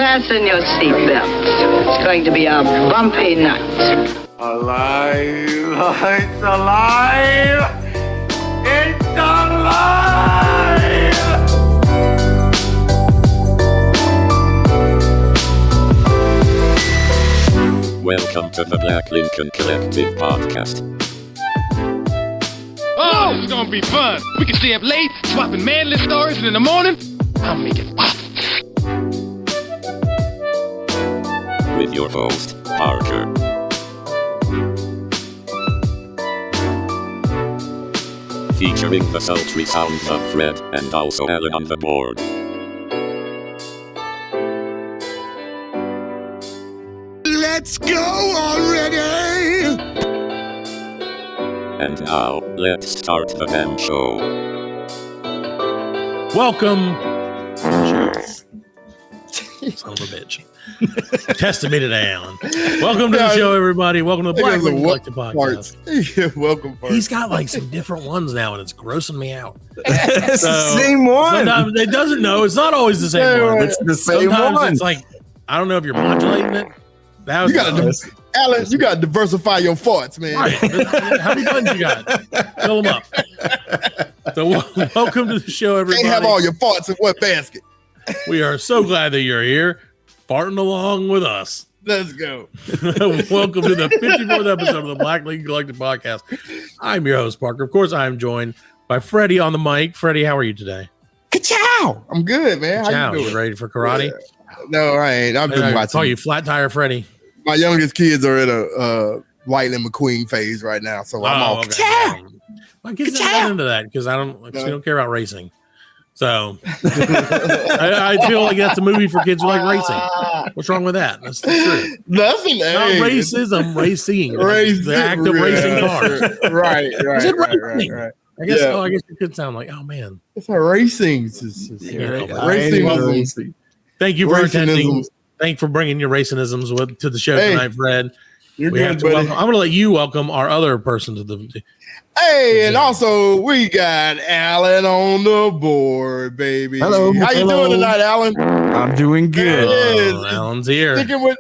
Fasten your seatbelts. It's going to be a bumpy night. Alive! It's alive! It's alive! Welcome to the Black Lincoln Collective Podcast. Oh, this is gonna be fun. We can stay up late, swapping manly stories, and in the morning, I'll make it pop. With your host, Parker. Featuring the sultry sounds of Fred and also Alan on the board. Let's go already! And now, let's start the damn show. Welcome. Son of a bitch. Tested me today, Alan. Welcome to the show, everybody. Welcome to the Black Lincoln Collective Podcast. Yeah, welcome parts. He's got like some different ones now, and it's grossing me out. It's the same one. Sometimes it doesn't know. It's not always the same one. It's the same Sometimes one. it's like, I don't know if you're modulating it. That was Alan, you got to diversify your farts, man. right. How many buttons you got? Fill them up. So welcome to the show, everybody. Can't have all your farts in one basket. We are so glad that you're here, farting along with us. Let's go. Welcome to the 54th episode of the Black Lincoln Collective Podcast. I'm your host, Parker. Of course, I'm joined by Freddie on the mic. Freddie, how are you today? Ka-chow! I'm good, man. How Ciao. you doing? You ready for karate? Yeah. No, I ain't. I'm doing I call you Flat Tire Freddie. My youngest kids are in a Lightning McQueen phase right now, so I'm all okay. My kids don't get into that because we don't care about racing. So I feel like that's a movie for kids who like racing. What's wrong with that? That's the truth. Nothing. Not racism, racing. The act of racing cars. Right. I guess. Yeah. Oh, I guess it could sound like, oh man, It's a racing. Racing. Thank you for attending. Racism. Thank you for bringing your racisms to the show tonight, Fred. You're We good, have to buddy. welcome. I'm going to let you welcome our other person to the. Hey, and also we got Alan on the board, baby. Hello. How you doing tonight, Alan? I'm doing good. Oh, Alan's here. Sticking with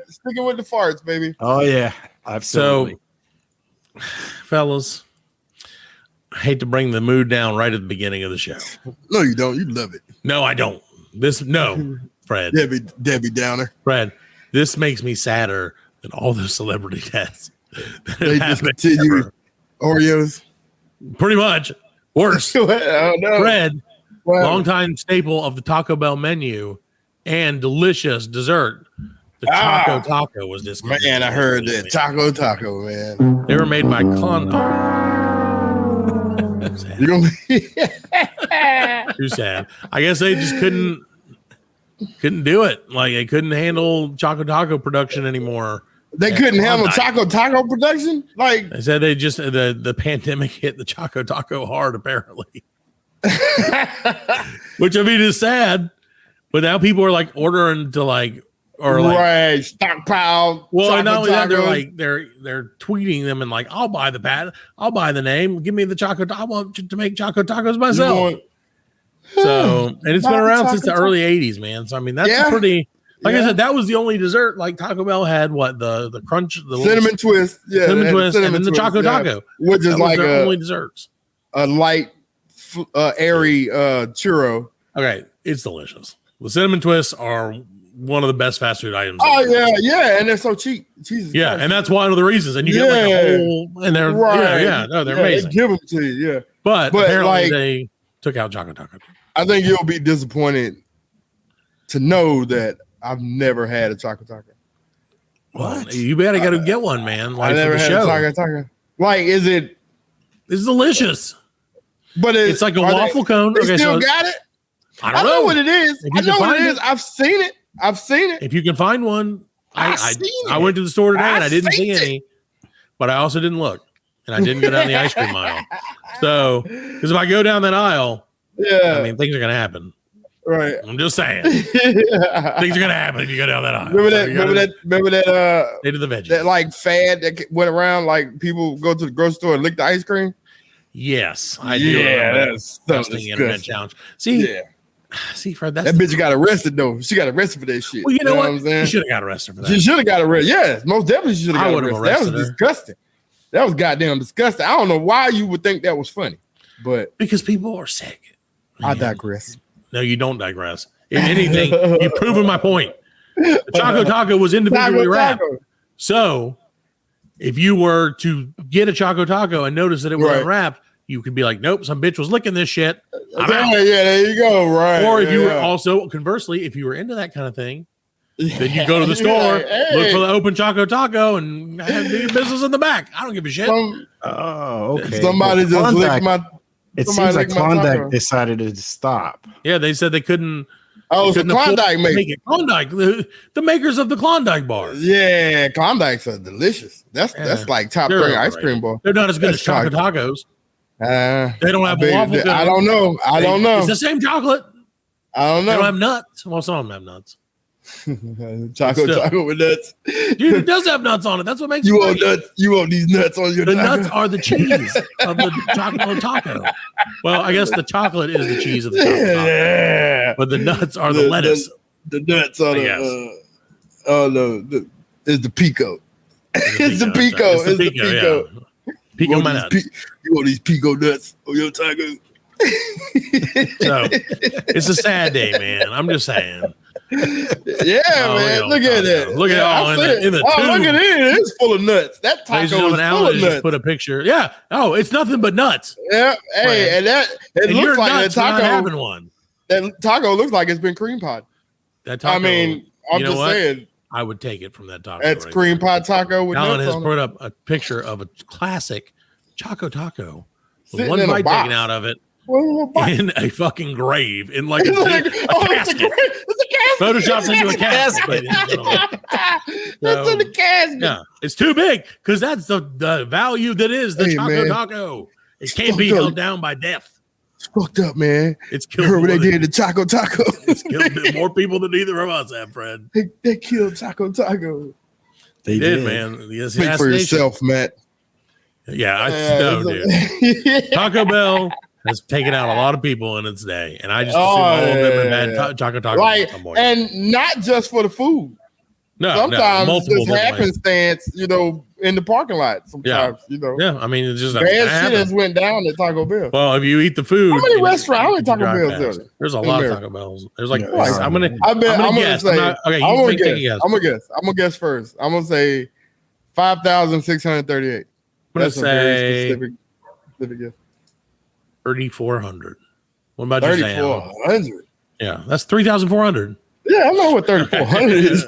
the farts, baby. Oh yeah, absolutely. So, fellas, I hate to bring the mood down right at the beginning of the show. No, you don't. You love it. No, I don't. Fred. Debbie Downer. Fred, this makes me sadder than all the celebrity deaths. They just continue. Oreos. Pretty much. Worse. Oh no. Fred, Wow. longtime staple of the Taco Bell menu and delicious dessert. The Choco Taco was this. Man, I heard that. Taco, man. They were made by Condom. You gonna Too sad. I guess they just couldn't do it. Like they couldn't handle Choco Taco production anymore. They couldn't handle Taco production? Like They said they just the pandemic hit the Choco Taco hard, apparently. Which I mean is sad, but now people are like ordering to right, stockpile. Well, Choco not only that, Tacos. they're tweeting them and like, I'll buy the patent, I'll buy the name, give me the Choco. I want to make Choco Tacos myself. So, and it's been around since the early '80s, man. So I mean, that's a pretty. Like I said, that was the only dessert. Like Taco Bell had the crunch, the cinnamon twist, cinnamon twist, and then the Choco Taco, which is like their only desserts. A light, airy churro. Okay, it's delicious. The cinnamon twists are one of the best fast food items. Oh yeah, and they're so cheap. Jesus. Yeah, Christ. and that's one of the reasons. And you get like a whole, and they're they're amazing. They give them to you, yeah. But apparently like, they took out Choco Taco. I think you'll be disappointed to know that I've never had a Choco Taco. What? You better got to get one, man. Like I never for the had show. a Taco. Like, is it? It's delicious. But it's like a waffle cone. They Okay, still so got it. I don't know what it is. I know what it is. I've seen it. If you can find one, I went to the store today and I didn't see any, but I also didn't look and I didn't go down the ice cream aisle. So, because if I go down that aisle, I mean, things are going to happen. Right. I'm just saying. Things are going to happen if you go down that aisle. Remember that they did the veggies. That like fad that went around, like people go to the grocery store and lick the ice cream? Yes, I do. Yeah, that's disgusting internet challenge. See, See, Fred, that bitch got arrested though. She got arrested for that shit. Well, you know what? I'm saying? She should have got arrested for that. She should have got arrested. Yes, most definitely she should have got arrested. That was disgusting. That was goddamn disgusting. I don't know why you would think that was funny, but because people are sick. I digress. No, you don't digress. If anything, you've proven my point. The Choco Taco was individually wrapped. So if you were to get a Choco Taco and notice that it was unwrapped, you could be like, nope, some bitch was licking this shit. I'm out. Yeah, there you go. Right. Or if you were also, conversely, if you were into that kind of thing, then you go to the store, look for the open Choco Taco, and do your business in the back. I don't give a shit. Okay. Somebody just licked my. It seems like Klondike decided to stop. Yeah, they said they couldn't. Oh, it's the Klondike maker. Klondike, the makers of the Klondike bar. Yeah, Klondikes are delicious. That's like top 3 ice cream bar. They're not as good as Choco Tacos. They don't have waffle. I don't know. It's the same chocolate. I don't know. They don't have nuts. Well, some of them have nuts. Choco with nuts. Dude, it does have nuts on it. That's what makes you want nuts. You want these nuts on your The taco. nuts are the cheese of the chocolate taco. Well, I guess the chocolate is the cheese of the chocolate taco. But the nuts are the lettuce. The nuts are is the pico. It's the pico. It's the pico. Yeah. Pico my nuts. You want these pico nuts on your taco? So it's a sad day, man. I'm just saying. Yeah, man. Look at that. Look at all in the tube. Look at it. It's full of nuts. That taco is full of nuts. Just put a picture. Yeah. Oh, it's nothing but nuts. Yeah. Hey, and it looks like that taco. Having one. That taco looks like it's been cream pot. That taco. I mean, I'm just saying. I would take it from that taco. That's cream pot taco with Alan nuts has on put it. up a picture of a classic Choco Taco with Sitting one in a bite box. taken out of it in a fucking grave in like a casket. It's a casket. Photoshopped into a casket. That's in the casket. Yeah, it's too big because that's the value that is the Choco Taco. It can't be held down by death. It's fucked up, man. It's killed. You heard what they did to Choco Taco. It's killed more people than either of us have, Fred. They killed Choco Taco. They did, man. The Speak for yourself, Matt. Yeah, I know, dude. Taco Bell has taken out a lot of people in its day, and I just assume all of them are bad Choco Taco. Right, and not just for the food. No, sometimes multiple just happenstance, in the parking lot. Sometimes, Yeah, I mean, it's just bad shit has went down at Taco Bell. Well, if you eat the food, how many restaurants? How many Taco Bells are there? There's a lot of Taco Bells. There's like, I'm gonna guess. I'm gonna guess first. I'm gonna say 5,638. I'm gonna say specific guess. 3,400. What about you, 3,400? Yeah, that's 3,400. Yeah, I know what 3,400 is.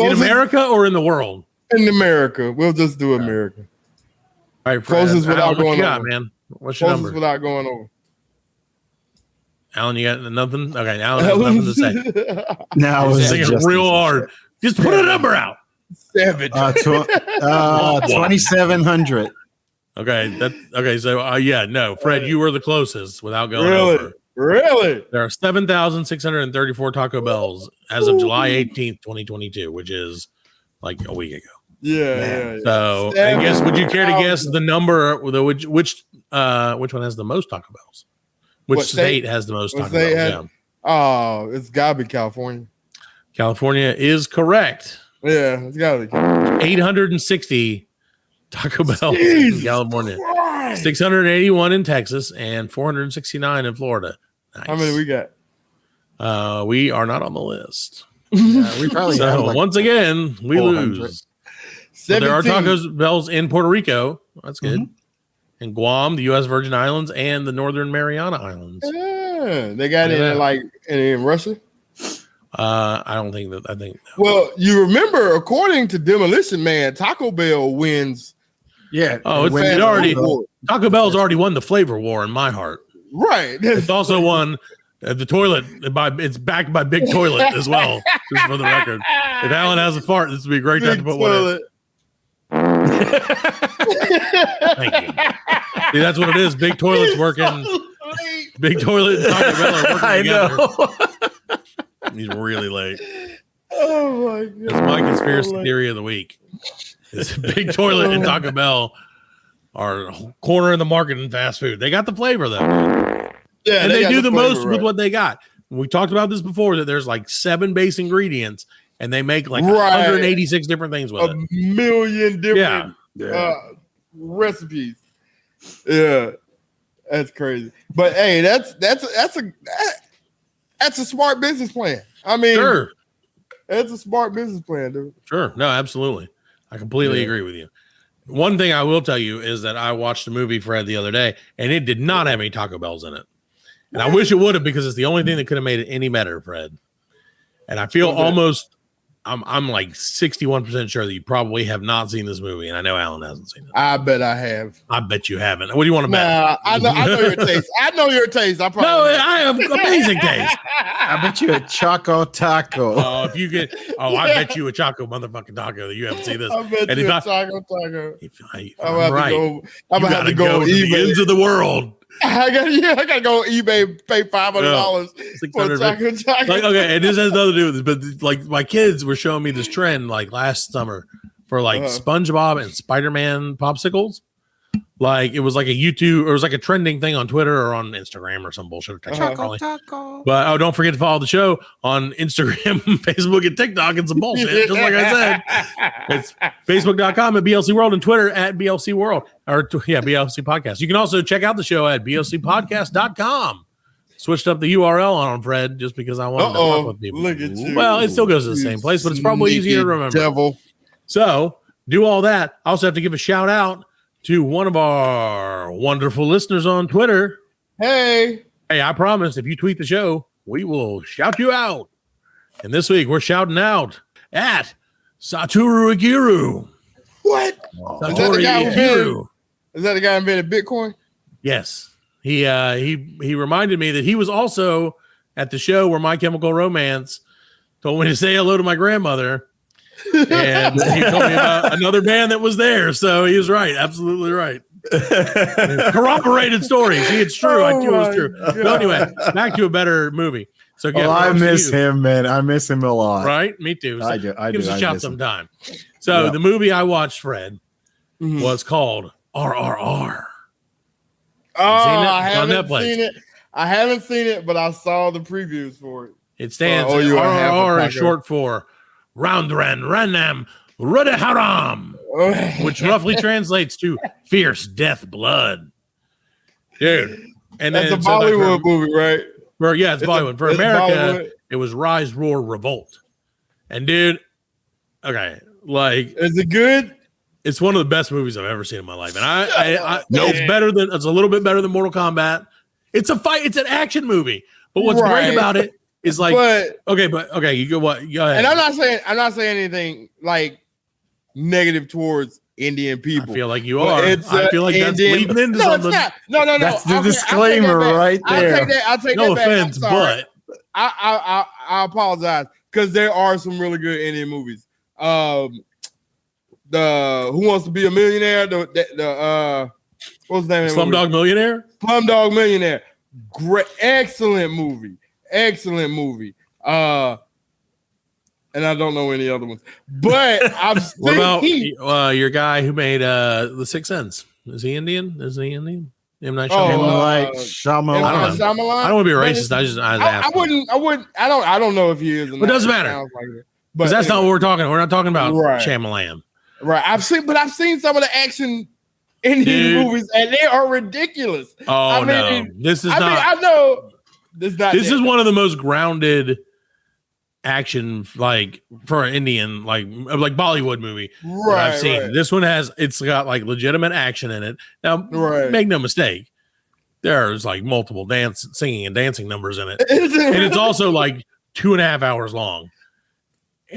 In America or in the world? In America. We'll just do America. All right, closest without going over. Man. What's your number? Without going over. Alan, you got nothing? Okay, Alan has nothing to say. Now he's thinking real hard. Just put a number out. 2,700. Okay. So Fred, you were the closest without going over. Really? There are 7,634 Taco Bells as of July 18th, 2022, which is like a week ago. Yeah. So, I guess, would you care to guess the number? Which one has the most Taco Bells? Which state has the most Taco Bells? Oh, it's gotta be California. California is correct. Yeah, it's gotta be California. 860 Taco Bells in California, 681 in Texas, and 469 in Florida. Nice. How many we got? We are not on the list. We probably once again we lose. So there are Taco Bells in Puerto Rico. That's good. Mm-hmm. In Guam, the U.S. Virgin Islands, and the Northern Mariana Islands. Yeah, they got it in Russia. I don't think that. I think. No. Well, you remember, according to Demolition Man, Taco Bell wins. Yeah. Oh, it already. Taco Bell's already won the flavor war in my heart. Right. It's also won the toilet. It's backed by Big Toilet as well. Just for the record, if Alan has a fart, this would be a great time to put one in. Thank you. See, that's what it is. Big Toilet's working. Big Toilet and Taco Bell are working together. He's really late. Oh my god! That's my conspiracy theory of the week. Is Big Toilet and Taco Bell are cornering the market in fast food. They got the flavor though. Yeah, and they do the most flavor, with what they got. We talked about this before, that there's like 7 base ingredients, and they make like 186 different things with it. A million different recipes. Yeah, that's crazy. But hey, that's a smart business plan. I mean, sure, that's a smart business plan, dude. Sure, no, absolutely. I completely agree with you. One thing I will tell you is that I watched a movie, Fred, the other day, and it did not have any Taco Bells in it. And I wish it would have, because it's the only thing that could have made it any better, Fred. And I feel almost, I'm like 61% sure that you probably have not seen this movie, and I know Alan hasn't seen it. I bet I have. I bet you haven't. What do you want to bet? I know your taste. I know your taste. I have amazing taste. I bet you a Choco Taco. Oh, if you get, I bet you a Choco motherfucking taco that you haven't seen this. I bet and you a Choco Taco. I'm right. I'm gonna have to go to the ends of the world. I gotta go on eBay, pay $500 for a Choco Taco. Like, okay, and this has nothing to do with this, but like my kids were showing me this trend like last summer for like SpongeBob and Spider-Man popsicles. Like it was like a YouTube, or it was like a trending thing on Twitter or on Instagram or some bullshit. Choco Taco. But don't forget to follow the show on Instagram, Facebook, and TikTok and some bullshit. Just like I said, it's facebook.com at BLC World and Twitter at BLC World, or BLC Podcast. You can also check out the show at BLCpodcast.com. Switched up the URL on Fred just because I wanted to talk with people. Look at you. Well, it still goes to the same place, but it's probably easier to remember. Devil. So do all that. I also have to give a shout out to one of our wonderful listeners on Twitter. Hey, I promise if you tweet the show, we will shout you out. And this week we're shouting out at Satoru Igiru. What? Satoru Igiru. Is that the guy who invented Bitcoin? Yes. He reminded me that he was also at the show where My Chemical Romance told me to say hello to my grandmother. And he told me about another band that was there. So he was right. Absolutely right. Corroborated stories. It's true. I knew it was true. So anyway, back to a better movie. So I miss him, man. I miss him a lot. Right? Me too. So I do. Give us a shout sometime. So the movie I watched, Fred, was called RRR. I haven't seen it. I haven't seen it, but I saw the previews for it. It stands RRR is short for Roundran Ranam Rudaharam, which roughly translates to fierce death blood. Dude. And that's a Bollywood movie, right? It's Bollywood. For America, it was Rise, Roar, Revolt. And dude, okay, like, is it good? It's one of the best movies I've ever seen in my life. And it's a little bit better than Mortal Kombat. It's a fight, it's an action movie. But what's great about it is like, okay, you go what? Go ahead. And I'm not saying anything like negative towards Indian people. I feel like you are. I feel like that's leading into something. It's not. No. That's the disclaimer right there. I'll take no that back. offense, but I apologize because there are some really good Indian movies. The Who Wants to Be a Millionaire? The what's the name? Slumdog Millionaire. Slumdog Millionaire. Great, excellent movie. And I don't know any other ones, but I've seen. What about your guy who made The Sixth Sense? Is he Indian? M. Night Shyamalan. I don't want to be racist. I don't know if he is. But it doesn't matter. Because that's not what we're talking about. We're not talking about Shyamalan. Right. I've seen some of the action Indian movies, and they are ridiculous. Oh, no. This is not. I know. This is one of the most grounded action, like, for an Indian, like Bollywood movie that I've seen. Right. This one it's got like legitimate action in it. Now, make no mistake, there's like multiple singing and dancing numbers in it. And it's also like 2.5 hours long.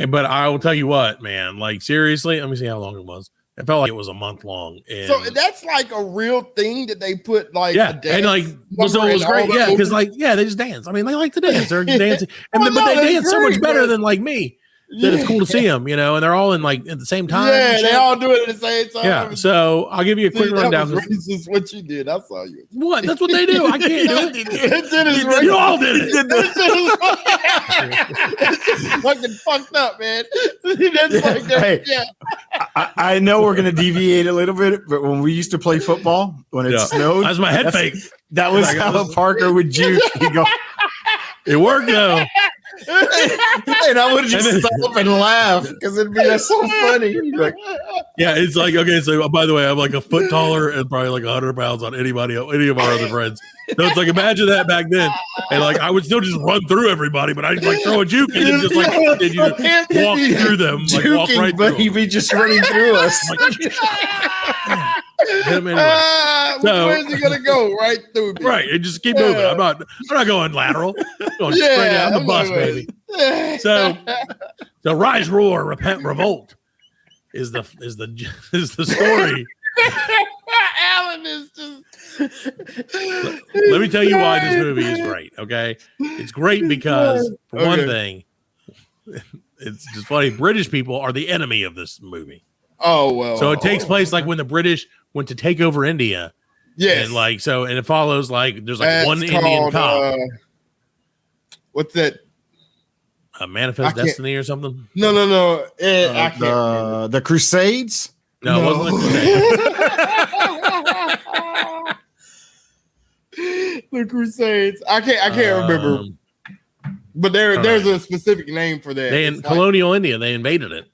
But I will tell you what, man, like, seriously, let me see how long it was. It felt like it was a month long. And so that's like a real thing that they put like a dance and like so it was great, because like they just dance. I mean, they like to dance. They're dancing, but they dance so much better than like me. that it's cool to see them, and they're all in like at the same time. Yeah, they all do it at the same time. Yeah, so I'll give you a quick rundown. That was racist what you did. I saw you. What? That's what they do. I can't do it. You all did it. That's fucking fucked up, man. That's like Hey, I know we're gonna deviate a little bit, but when we used to play football, when it snowed, that's my head fake. That was how Parker would juke. He'd go, it worked though. And I would just stop and laugh because it'd be so funny. Like, yeah, it's like, okay, so by the way, I'm like a foot taller and probably like 100 pounds on any of our other friends. So it's like, imagine that back then. And like, I would still just run through everybody, but I'd like throw a juke and just like, and you walk through them, like walk right but through he'd be just running through us. Anyway. Where's he gonna go? Right through me. Right, and just keep moving. I'm not going lateral. I'm going straight down the bus, baby. So Rise, Roar, Repent, Revolt is the story. Alan is just. Let me tell you why this movie is great. Okay, it's great because for one thing, it's just funny. British people are the enemy of this movie. Oh well. So it takes place like when the British went to take over India. Yes. And like so, and it follows like there's like one Indian cop. What's that? Manifest Destiny or something? No. I can't. The Crusades? No, it wasn't the Crusades. I can't remember. But there's a specific name for that. They in colonial India, they invaded it.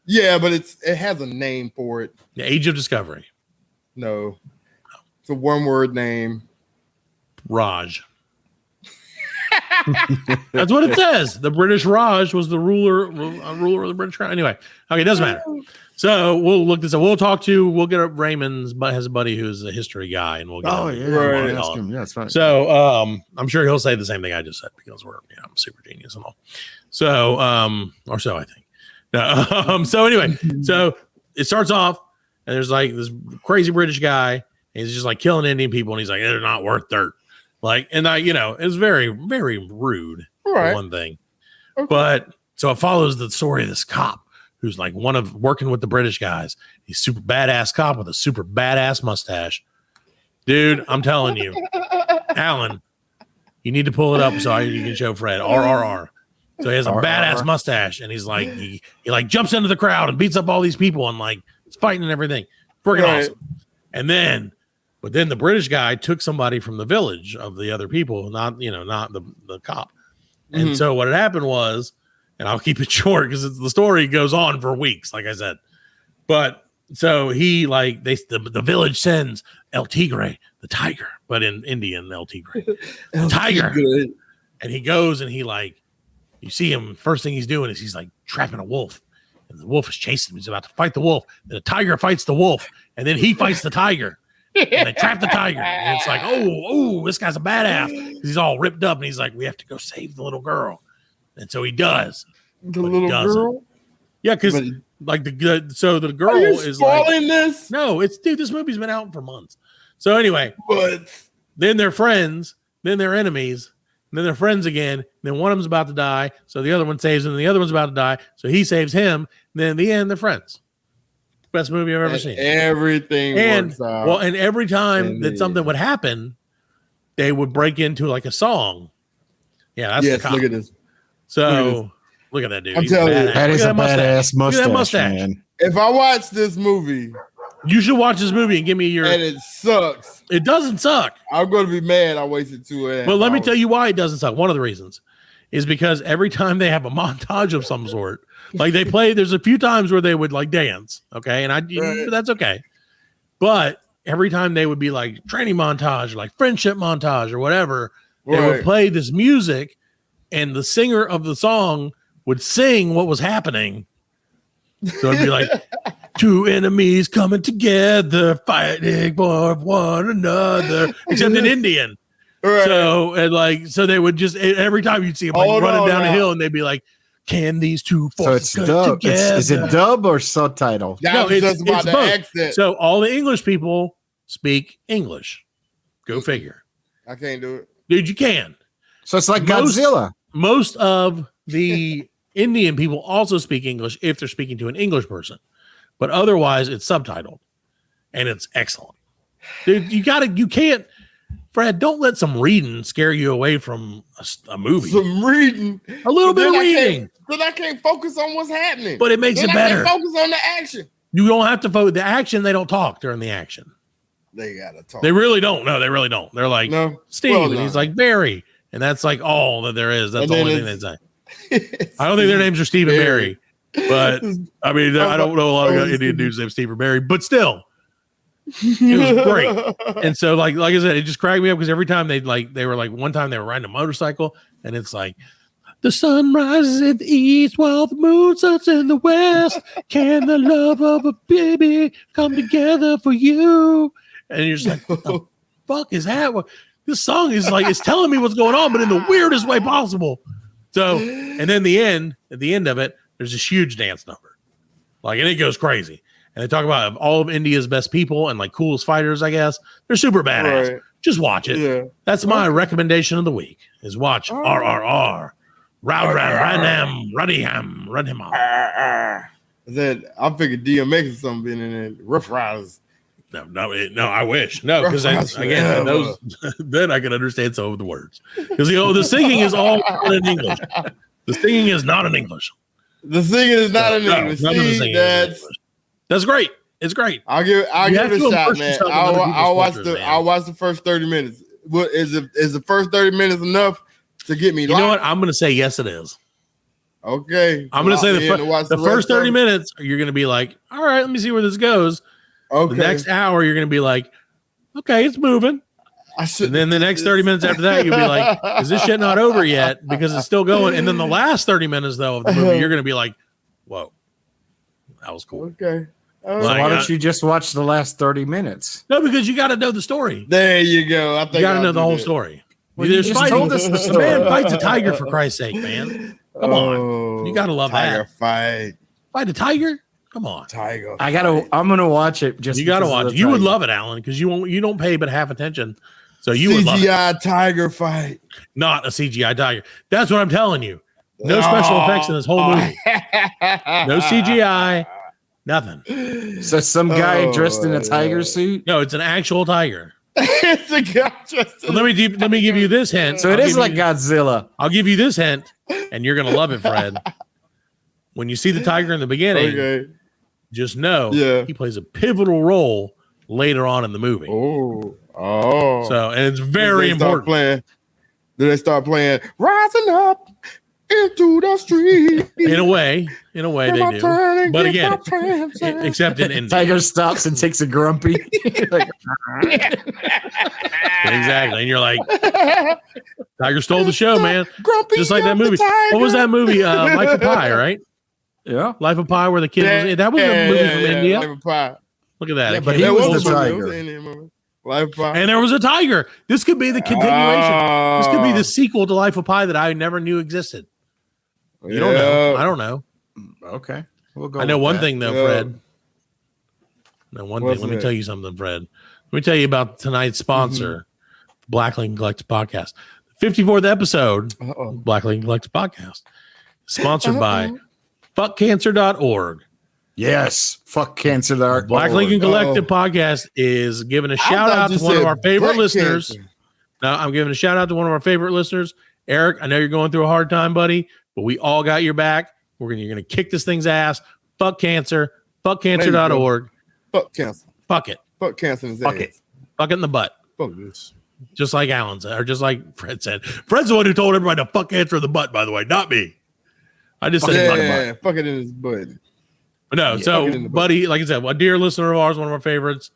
Yeah, but it has a name for it. The Age of Discovery. No. It's a one-word name. Raj. That's what it says. The British Raj was the ruler of the British Crown. Anyway, okay, it doesn't matter. So we'll look this up. We'll get up Raymond's, but has a buddy who's a history guy, and we'll get ask him. Yeah, it's fine. So I'm sure he'll say the same thing I just said because I'm super genius and all. So or so I think. So anyway, so it starts off and there's like this crazy British guy, and he's just like killing Indian people, and he's like, they're not worth dirt. Like, and it's very, very rude, for one thing. Okay. But so it follows the story of this cop who's like working with the British guys. He's super badass cop with a super badass mustache. Dude, I'm telling you, Alan, you need to pull it up so you can show Fred. RRR. So he has a badass mustache, and he's like, he like jumps into the crowd and beats up all these people and like it's fighting and everything. Freaking awesome. But then the British guy took somebody from the village of the other people, not the cop. And so what had happened was, and I'll keep it short because the story goes on for weeks, like I said. But so he the village sends El Tigre, the tiger, but in Indian El Tigre, the tiger. And he goes and he you see him. First thing he's doing is he's like trapping a wolf, and the wolf is chasing him. He's about to fight the wolf. Then the tiger fights the wolf, and then he fights the tiger. And they trap the tiger, and it's like, oh, this guy's a badass. He's all ripped up, and he's like, we have to go save the little girl, and so he does. The little girl, yeah, because the girl is spoiling this. No, this movie's been out for months. So anyway, but then they're friends, then they're enemies, and then they're friends again. Then one of them's about to die, so the other one saves him. And the other one's about to die, so he saves him. And then in the end, they're friends. Best movie I've ever seen. Everything works out. Well, and every time that something would happen, they would break into like a song. Yeah, that's the cop. Look at this. So look at that dude. I'm telling you, that is a badass mustache, man. If I watch this movie, you should watch this movie and give me your. And it sucks. It doesn't suck. I'm going to be mad. I wasted 2 hours. But let me tell you why it doesn't suck. One of the reasons is because every time they have a montage of some sort. Like they play, there's a few times where they would like dance, okay, and that's okay. But every time they would be like training montage, or like friendship montage, or whatever, they would play this music, and the singer of the song would sing what was happening. So it'd be like two enemies coming together, fighting for one another, except in Indian. Right. So they would just every time you'd see them running down a hill, and they'd be like. Can these two forces so it's dub. Is it dub or subtitle? No, it's both. Accent. So all the English people speak English. Go figure. I can't do it. Dude, you can. So it's like Godzilla. Most of the Indian people also speak English if they're speaking to an English person, but otherwise it's subtitled, and it's excellent. Dude, you can't, Fred, don't let some reading scare you away from a movie. Some reading. A little bit of reading. Because I can't focus on what's happening. But it makes it better. I can't focus on the action. You don't have to focus. The action, they don't talk during the action. They got to talk. They really don't. No, they really don't. They're like, no. Steve, and he's like, Barry. And that's like all that there is. That's the only thing they say. I don't think their names are Steve and Barry. But, I mean, I don't know a lot of Indian dudes named Steve or Barry. But still, it was great. And so, like I said, it just cracked me up because every time they were like, one time they were riding a motorcycle, and it's like, the sun rises in the east while the moon sets in the west. Can the love of a baby come together for you? And you're just like, what the fuck is that? This song is like, it's telling me what's going on, but in the weirdest way possible. So, and then at the end of it, there's this huge dance number. Like, and it goes crazy. And they talk about all of India's best people and like coolest fighters, I guess. They're super badass. Right. Just watch it. Yeah. That's my recommendation of the week is watch RRR. Run him off. I figured DMX or something being in there. Rough Riders. No, I wish. No, because again, then I can understand some of the words. Because the singing is all in English. The singing is not in English. The singing is not in English. See, that's great. It's great. I'll give it a shot, man. I'll watch the first 30 minutes. What is the first 30 minutes enough to get me? You know what? I'm going to say yes, it is. Okay. I'm going to say the first 30 minutes, you're going to be like, all right, let me see where this goes. Okay. The next hour, you're going to be like, okay, it's moving. And then the next 30 minutes after that, you'll be like, is this shit not over yet? Because it's still going. And then the last 30 minutes, though, of the movie, you're going to be like, whoa, that was cool. Okay. So why don't you just watch the last 30 minutes? No, because you got to know the story. There you go. I think you got to know the whole story. Well, the man fights a tiger, for Christ's sake, man. Come on. You got to love tiger that. Fight a tiger? Come on. Tiger. I'm going to watch it. You got to watch it. You would love it, Alan, because you don't pay but half attention. So you would love it. CGI tiger fight. Not a CGI tiger. That's what I'm telling you. No special effects in this whole movie. No CGI. Nothing. So some guy dressed in a tiger suit? No, it's an actual tiger. It's a guy dressed in let me give you this hint. So it is like Godzilla. I'll give you this hint, and you're gonna love it, Fred. When you see the tiger in the beginning, just know he plays a pivotal role later on in the movie. Oh. So, and it's very important. Then they start playing Rising Up into the Street. In a way they do. But again, except in India. Tiger stops and takes a grumpy. Exactly. And you're like, Tiger stole the show, man. Grumpy, just like that movie. What was that movie? Life of Pi, right? Yeah. Life of Pi, where the kid was. That was a movie from India. Life of Pi. Look at that. Yeah, but he was the tiger. Life of Pi. And there was a tiger. This could be the continuation. This could be the sequel to Life of Pi that I never knew existed. You don't know. I don't know. Okay. We'll go. I know one thing, though, Fred. Now, one thing. Let me tell you something, Fred. Let me tell you about tonight's sponsor, Black Lincoln Collective Podcast. 54th episode, Black Lincoln Collective Podcast, sponsored by fuckcancer.org. Yes, fuckcancer.org. Black Lincoln Collective Podcast is giving a shout out to one of our favorite listeners. Now, I'm giving a shout out to one of our favorite listeners, Eric. I know you're going through a hard time, buddy, but we all got your back. You're gonna kick this thing's ass. Fuck cancer. Fuckcancer.org. Fuck cancer. Fuck it. Fuck cancer. Fuck it. Fuck it in the butt. Fuck this. Just like Alan said, or just like Fred said. Fred's the one who told everybody to fuck cancer in the butt, by the way, not me. I just said fuck it in his butt. But no, so buddy, like I said, a dear listener of ours, one of our favorites.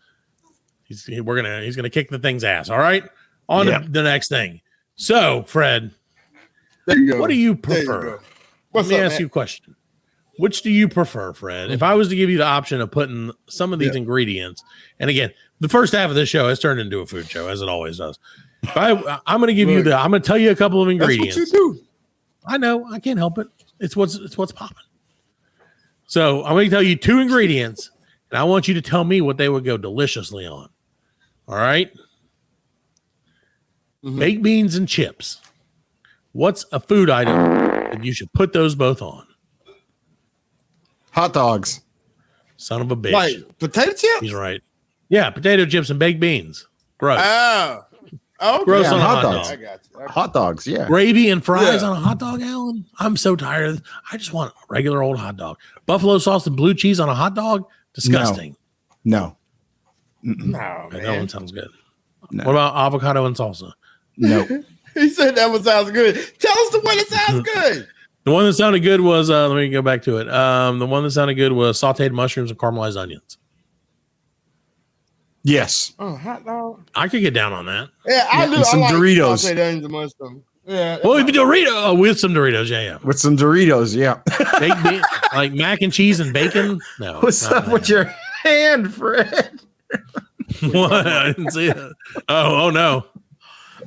He's gonna kick the thing's ass. All right, on to the next thing. So, Fred, there you go. What do you prefer? Let me ask you a question. Which do you prefer, Fred? If I was to give you the option of putting some of these ingredients, and again, the first half of this show has turned into a food show, as it always does. I'm going to give you I'm going to tell you a couple of ingredients. That's what you do. I know. I can't help it. It's what's popping. So I'm going to tell you 2 ingredients, and I want you to tell me what they would go deliciously on. All right? Baked beans and chips. What's a food item that you should put those both on? Hot dogs. Son of a bitch. Like potato chips? He's right. Yeah, potato chips and baked beans. Gross. Oh, okay. Gross Yeah, on a hot hot dogs. dog. I got you. Hot dogs, yeah. Gravy and fries Yeah. on a hot dog, Alan? I'm so tired of this. I just want a regular old hot dog. Buffalo sauce and blue cheese on a hot dog? Disgusting. No. No, Okay, that man. one sounds good. No. What about avocado and salsa? No. He said that one sounds good. Tell us the one that sounds good. The one that sounded good was, let me go back to it. The one that sounded good was sauteed mushrooms and caramelized onions. Yes. Oh, hot dog. I could get down on that. Yeah, I do. and some I like Doritos. sauteed onions and mushrooms. Yeah. Well, if you Dorito, with some Doritos, yeah. With some Doritos, yeah. Baked bean, like mac and cheese and bacon? No. What's not up that. with your hand, Fred? What? I didn't see it. Oh no.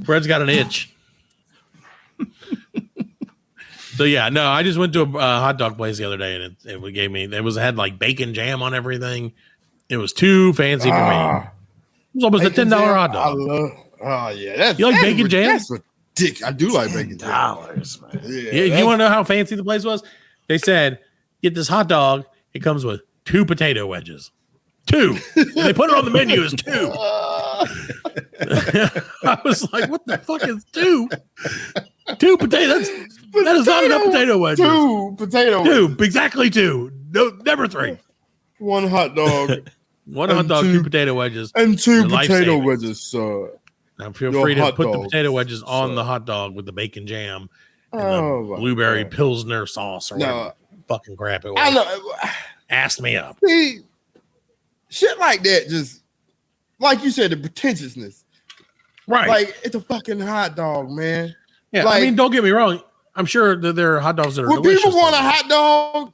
Fred's got an itch. So yeah, no, I just went to a hot dog place the other day and it gave me, had like bacon jam on everything. It was too fancy for me. It was almost a $10 hot I dog. love. Oh yeah, that's You like that's bacon jam? That's ridiculous. I do like bacon jam. $10, man. Yeah, Yeah, you want to know how fancy the place was? They said, get this hot dog. It comes with 2 potato wedges. 2. And they put it on the menu as 2. I was like, what the fuck is 2? 2 potatoes. That is not enough potato wedges. 2 potato wedges. 2. Exactly 2. No, never 3. 1 hot dog 1 hot dog, 2 potato wedges. and 2 The life potato savings. wedges, sir. Now feel Your free to hot put the dog, potato wedges on sir. the hot dog with the bacon jam and Oh, the my blueberry God. Pilsner sauce or No. whatever fucking crap it was. I know. Asked me up. See, shit like that just, like you said, the pretentiousness. Right. Like, it's a fucking hot dog, man. Yeah, I like- mean, don't get me wrong. I'm sure that there are hot dogs that are When delicious. people want a though. hot dog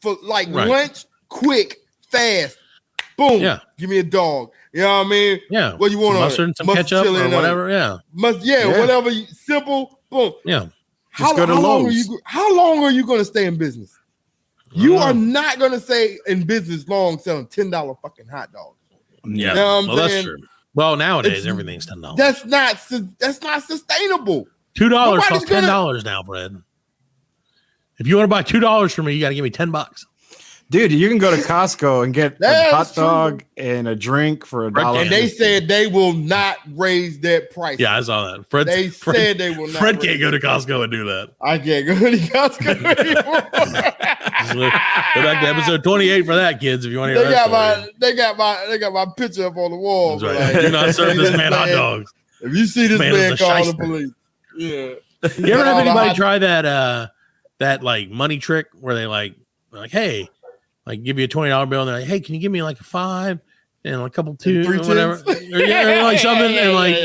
for like Right. lunch, quick, fast, boom, Yeah. give me a dog. You know what I mean? Yeah. What you want Some on mustard it? and some Mustard, ketchup chili, or and whatever. Yeah. Yeah, Yeah. whatever. Simple, boom. Yeah. Just go to long are Lowe's. you? How long are you going to stay in business? You are not going to stay in business long selling $10 fucking hot dogs. Yeah. know what I'm Well, that's saying? true. Well, nowadays It's- everything's $10. That's not sustainable. $2 nobody's costs gonna- $10 now, Fred. If you want to buy $2 from me, you got to give me $10. Dude, you can go to Costco and get a That's hot true. dog and a drink for $1. And they said they will not raise that price. Yeah, I saw that. Fred said they will not. Fred raise can't go to it. Costco and do that. I can't go to Costco anymore. Go back to episode 28 for that, kids. If you want to hear they that got story. they got my picture up on the wall. That's but right. like, Do not serve this man hot dogs. If you see this Man man, is a call the shyster. police. Yeah. You ever have All the anybody hot- try that like money trick where they like, hey, like give you a $20 bill and they're like, hey, can you give me like a 5 and a couple 2 3 or whatever, tens? or like something and like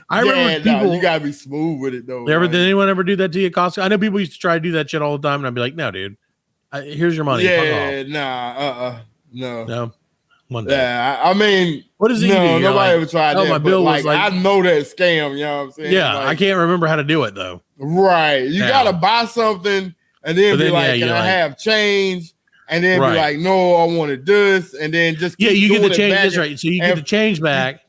I remember people. you gotta be smooth with it though. Did like- anyone ever do that to you at Costco? I know people used to try to do that shit all the time, and I'd be like, no, dude, here's your money. Fuck Yeah, nah, no. off. No, one day. Yeah, I mean, What does it no, do? You're nobody like, ever tried oh, that. my but, bill was like, like- I know that scam. You know what I'm saying? Yeah, Like, I can't remember how to do it though. Right. You Now. gotta buy something and then But be then, like, yeah, can you're I like- have change? And then Right. be like, no, I wanted this, and then just Yeah, keep you get doing the it change. back That's and- right. So you get and- the change back,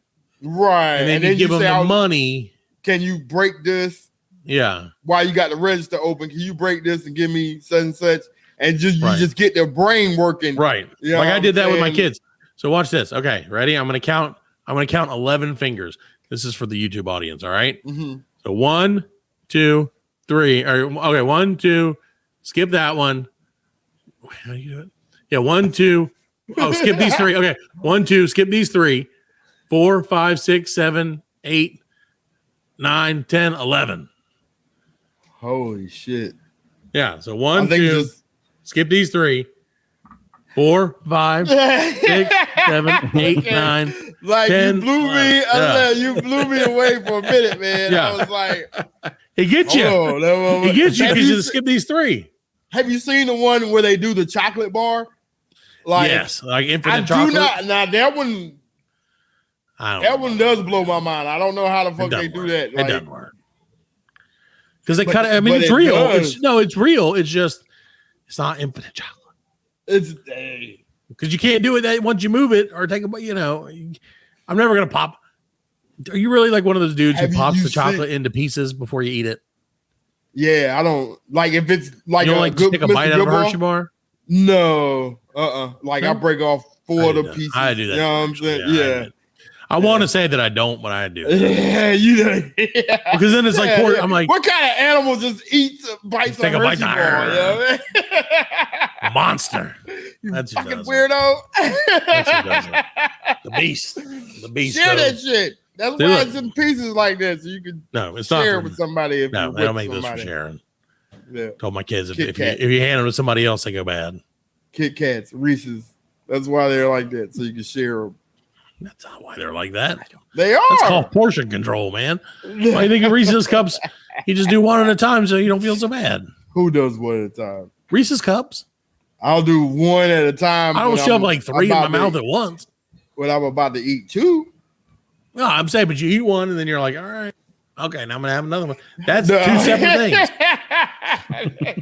right, and then you give them say, the money. Can you break this Yeah, while you got the register open? Can you break this and give me such and such? And just Right. you just get their brain working. right. You know Like what I I'm did that with my saying? kids. So watch this. Okay, ready? I'm gonna count 11 fingers. This is for the YouTube audience. All right. Mhm. So 1, 2, 3. Or okay, 1, 2. Skip that one. Wait, how do you do it? Yeah, 1, 2. Oh, skip these 3. Okay, 1, 2. Skip these 3. 4, 5, 6, 7, 8, 9, 10, 11. Holy shit! Yeah. So I 1, think 2. just Skip these 3. 4, 5, 6, 7, 8, 9. like 10, you blew me. yeah. You blew me away for a minute, man. Yeah. I was like, He gets you. hold on, He gets you Have because you you skip these 3. Have you seen the one where they do the chocolate bar? Like, Yes, like I infinite do chocolate. not. Now that one, I don't that know. one does blow my mind. I don't know how the It fuck they doesn't do work. that. It Like, doesn't work. Because they But- cut it. I mean, but it's it real. does. It's real. It's just it's not infinite chocolate. it's Because you can't do it that once you move it or take a. I'm never gonna pop. Are you really like one of those dudes Have who you- pops you the chocolate seen- into pieces before you eat it? yeah. I don't like if it's like You don't a like good just take a Mr. bite out of a Goodbar. Hershey bar? No. Like I break off 4 of the pieces. I do that. You know what I'm saying? Yeah. I want to say that I don't, but I do. Yeah, you know. Yeah. Because then it's like, I'm like, what kind of animal just eats bites take a a bite Hershey bar? You know what I mean? monster. You That's fucking does weirdo. That's who does it. The beast. The beast. Share that shit. That's See, why look. it's in pieces like that, so you can It's not share for, it with somebody. If no, you're they don't with make those for somebody. sharing. Yeah. Told my kids if Kit you Kat. hand them to somebody else, they go bad. Kit Kats, Reese's. That's why they're like that, so you can share them. That's not why they're like that. They are. That's called portion control, man. Why do you think of Reese's cups? You just do one at a time so you don't feel so bad. Who does one at a time? Reese's cups? I'll do one at a time. I don't shove like 3 in my mouth at once. When I'm about to eat 2. No, I'm saying, but you eat one and then you're like, all right, okay, now I'm gonna have another one. That's 2 separate things.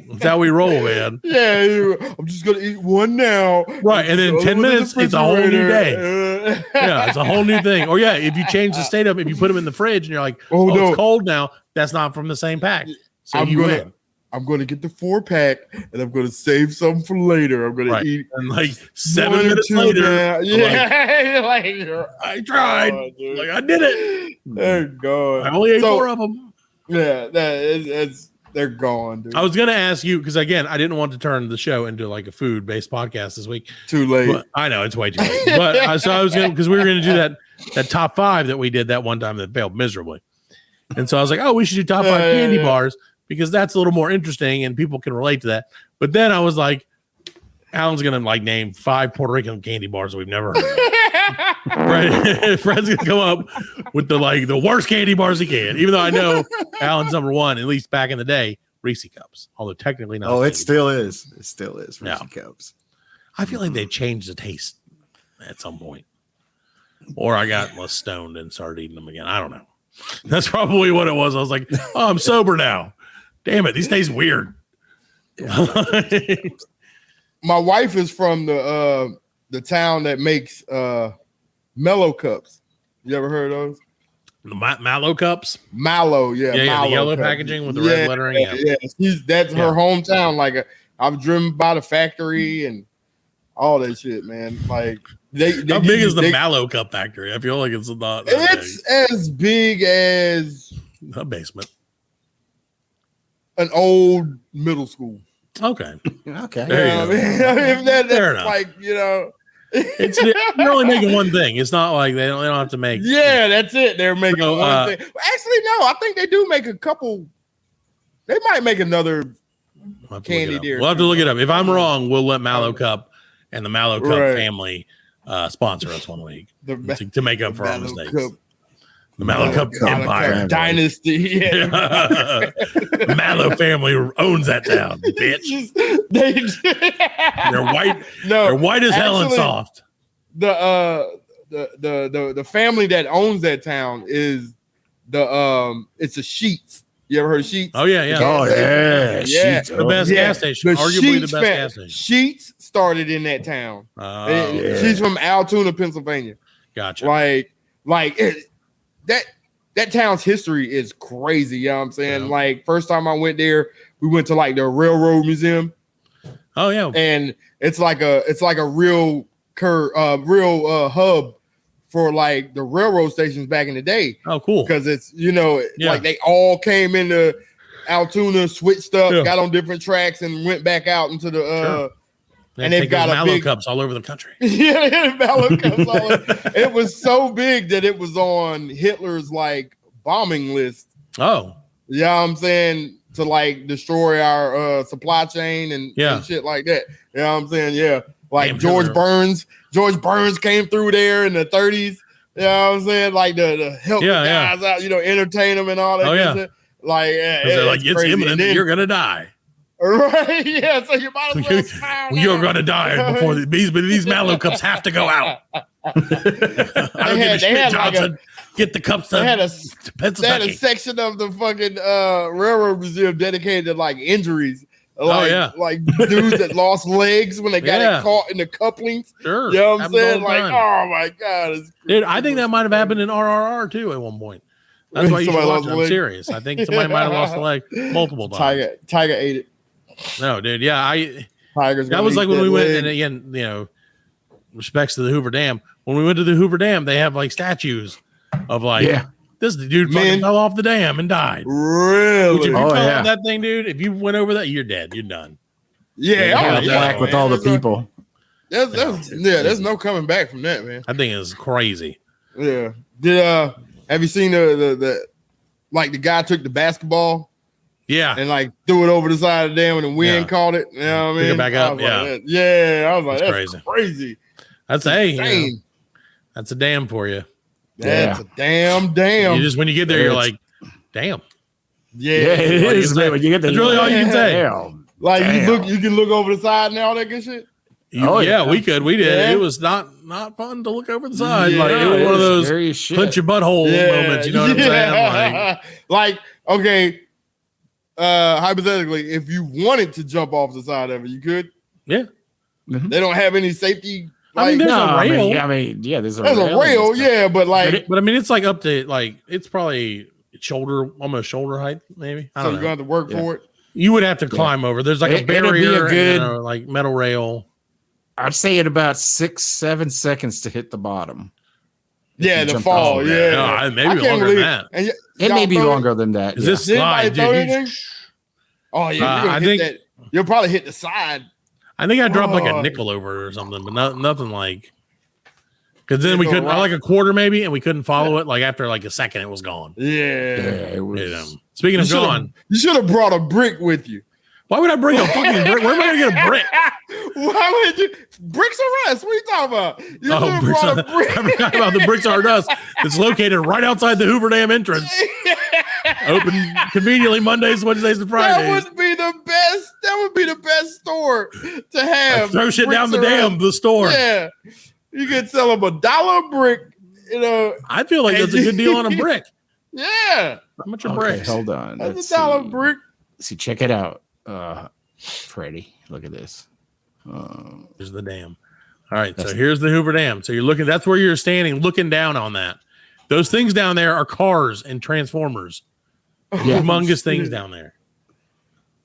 That's how we roll, man. Yeah, I'm just gonna eat one now. Right, and then 10 minutes, it's a whole new day. Yeah, it's a whole new thing. Or yeah, if you change the state of it, if you put them in the fridge and you're like, no. It's cold now, that's not from the same pack. So I'm going to get the 4-pack and I'm going to save some for later. I'm going to eat. And like 7 minutes later, yeah, like, I tried. Like I did it. They're gone. I only ate 4 of them. Yeah, they're gone, dude. I was going to ask you because again, I didn't want to turn the show into like a food-based podcast this week. Too late. But, I know it's way too late. But so I was going because we were going to do that top 5 that we did that one time that failed miserably. And so I was like, oh, we should do top 5 candy bars. Because that's a little more interesting and people can relate to that. But then I was like, Alan's gonna like name 5 Puerto Rican candy bars that we've never heard of. Right? Fred's gonna come up with the worst candy bars he can, even though I know Alan's number 1, at least back in the day, Reese cups. Although technically not. Oh, it still is. It still is Reese cups. I feel like they've changed the taste at some point. Or I got less stoned and started eating them again. I don't know. That's probably what it was. I was like, oh, I'm sober now. Damn it, these taste weird. My wife is from the town that makes Mellow cups. You ever heard of those? The Mallow cups? Mallow, yeah. Yeah, the yellow packaging with the red lettering. Yeah. That's her hometown. Like I've driven by the factory and all that shit, man. Like how big is the Mallow cup factory? I feel like it's not. It's big. As big as a basement. An old middle school. Okay. Okay. Fair enough. Like, they're only making one thing. It's not like they don't have to make. Yeah, that's it. They're making one thing. Actually, no. I think they do make a couple. They might make another candy deer. We'll have to look it up. If I'm wrong, we'll let Mallow Cup and the Mallow Cup family sponsor us one week to make up for our mistakes. The Mallow Cup Empire Dynasty. Yeah. Mallow family owns that town, bitch. They're white. No, they're white as hell and soft. The family that owns that town is it's a Sheetz. You ever heard of Sheetz? Oh yeah. Oh yeah. Sheetz. The best gas station. Arguably the best gas station. Sheetz started in that town. She's from Altoona, Pennsylvania. Gotcha. That town's history is crazy. You know what I'm saying? Yeah. Like first time I went there, we went to like the railroad museum. Oh yeah. And it's like a real hub for like the railroad stations back in the day. Oh, cool. Because it's, like they all came into Altoona, switched up, got on different tracks and went back out into the and they've got Mallow cups all over the country. Yeah, Mallow cups all over. It was so big that it was on Hitler's like bombing list. Oh. Yeah, what I'm saying, to like destroy our supply chain and shit like that. You know what I'm saying? Yeah. Like George Burns came through there in the 30s. You know what I'm saying? Like the help the guys out, entertain them and all that. Oh, yeah. Shit. Like, it's imminent that you're gonna die. Right, yeah. So you might as well smile. You're gonna die before these Mallow cups have to go out. Get the cups. They had a section of the fucking railroad museum dedicated to like injuries. Like dudes that lost legs when they got it caught in the couplings. Sure, you know what I'm saying? Like, oh my god, dude! I think that might have happened in RRR too at one point. That's why you should watch it. I'm serious. I think somebody might have lost a leg multiple times. Tiger ate it. No, dude. Yeah, That was like when we went, and again, respects to the Hoover Dam. When we went to the Hoover Dam, they have like statues of like, this dude fucking fell off the dam and died. Really? Which if you fell off that thing, dude, if you went over that, you're dead. You're done. Yeah, black with all the people. There's no coming back from that, man. I think it's crazy. Yeah. Have you seen the like the guy took the basketball? Yeah. And like threw it over the side of the dam and the wind caught it. You know what I mean? Pick it back up. I was like, that's crazy. That's insane. That's a dam for you. That's a damn. You just when you get there, you're like, damn. Yeah, it is. Man, when you get there, that's really all you can say. Like you can look over the side and all that good shit. We could. We did. Yeah. It was not fun to look over the side. Like it was one of those punch your butthole moments. You know what I'm saying? Like okay. Hypothetically, if you wanted to jump off the side of it, you could. Yeah. Mm-hmm. They don't have any safety. Like, there's a rail. There's a rail. Yeah, but like, but I mean, it's like up to like it's probably almost shoulder height, maybe. I don't know. You're going to have to work for it. You would have to climb over. There's like a barrier, and, like metal rail. I'd say in about 6-7 seconds to hit the bottom. Yeah, the fall. Yeah, maybe longer than that. It may be longer than that. Is this slide, dude? Oh yeah, I think that you'll probably hit the side. I think I dropped like a nickel over it or something, but nothing like. Because then we couldn't, like a quarter maybe, and we couldn't follow it. Like after like a second, it was gone. Yeah, it was. Speaking of gone, you should have brought a brick with you. Why would I bring a fucking brick? Where am I going to get a brick? Why would you? Bricks are us. What are you talking about? You should have brought a brick. I forgot about the Bricks Are Us. It's located right outside the Hoover Dam entrance. Open conveniently Mondays, Wednesdays, and Fridays. That would be the best. That would be the best store to have. Like throw shit down the dam, the store. Yeah, you could sell them $1 a brick. I feel like that's a good deal on a brick. Yeah. How much a brick? Hold on. That's $1 a brick. See, check it out. Freddie, look at this. Here's the dam. All right, so here's the Hoover Dam. So you're looking, that's where you're standing, looking down on that. Those things down there are cars and transformers. Humongous things down there.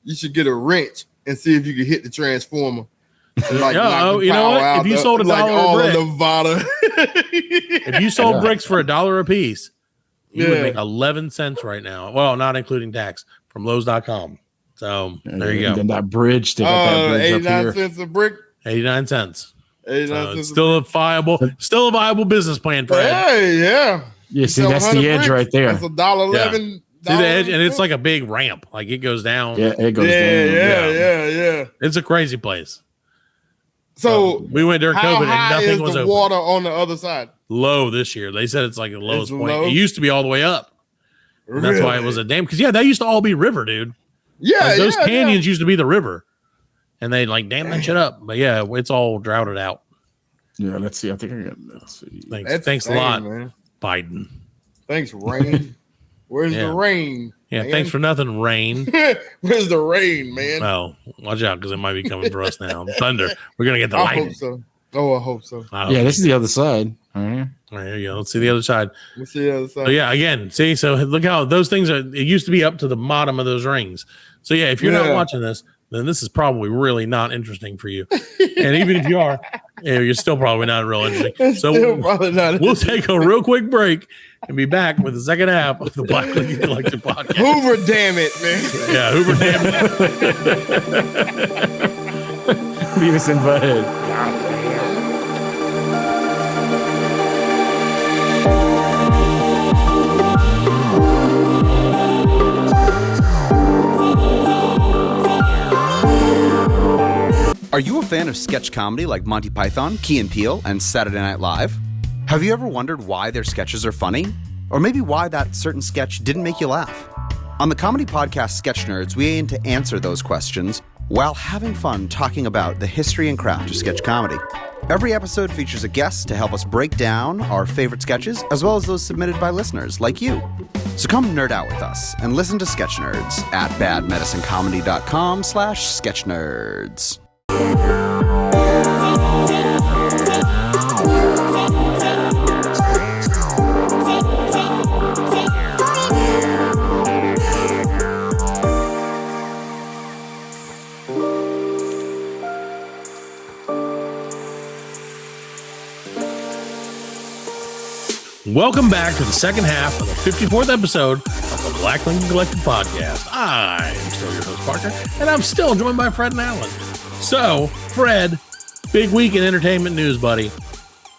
You should get a wrench and see if you can hit the transformer. Like, you know what? If you sold $1 a brick, Nevada. if you sold bricks for $1 a piece, you would make 11 cents right now. Well, not including tax from Lowe's.com. So there you go. And that bridge, 89 cents a brick. 89 cents. 89 cents. Still a viable business plan for Hey, yeah. Yeah, see, that's the edge right there. That's $1.11. See the edge, and it's like a big ramp. Like it goes down. Yeah, it goes down. Yeah. It's a crazy place. So we went during COVID, and nothing was open. Water on the other side? Low this year. They said it's like the lowest point. It used to be all the way up. That's why it was a dam. Because that used to all be river, dude. Yeah, like those canyons used to be the river, and they like dam that shit up. But yeah, it's all droughted out. Yeah, let's see. I think I got. Let's see. Thanks a lot, man. Biden. Thanks, rain. Where's the rain? Yeah, man? Thanks for nothing, rain. Where's the rain, man? Well, watch out because it might be coming for us now. Thunder. We're gonna get the lightning. I hope so. Oh, I hope so. This is the other side. All right, here you go. Let's see the other side. Let's see the other side. So yeah, again, see. So look how those things are. It used to be up to the bottom of those rings. So yeah, if you're not watching this, then this is probably really not interesting for you. And even if you are, you're still probably not real interesting. So we'll take a real quick break and be back with the second half of the Black Lincoln Collective podcast. Hoover, damn it, man. Yeah, Hoover, damn it. Beavis and Butthead. Are you a fan of sketch comedy like Monty Python, Key and Peele, and Saturday Night Live? Have you ever wondered why their sketches are funny? Or maybe why that certain sketch didn't make you laugh? On the comedy podcast Sketch Nerds, we aim to answer those questions while having fun talking about the history and craft of sketch comedy. Every episode features a guest to help us break down our favorite sketches, as well as those submitted by listeners like you. So come nerd out with us and listen to Sketch Nerds at badmedicinecomedy.com/sketchnerds. Welcome back to the second half of the 54th episode of the Black Lincoln Collective podcast. I am still your host, Parker, and I'm still joined by Fred and Alan. So, Fred, big week in entertainment news, buddy.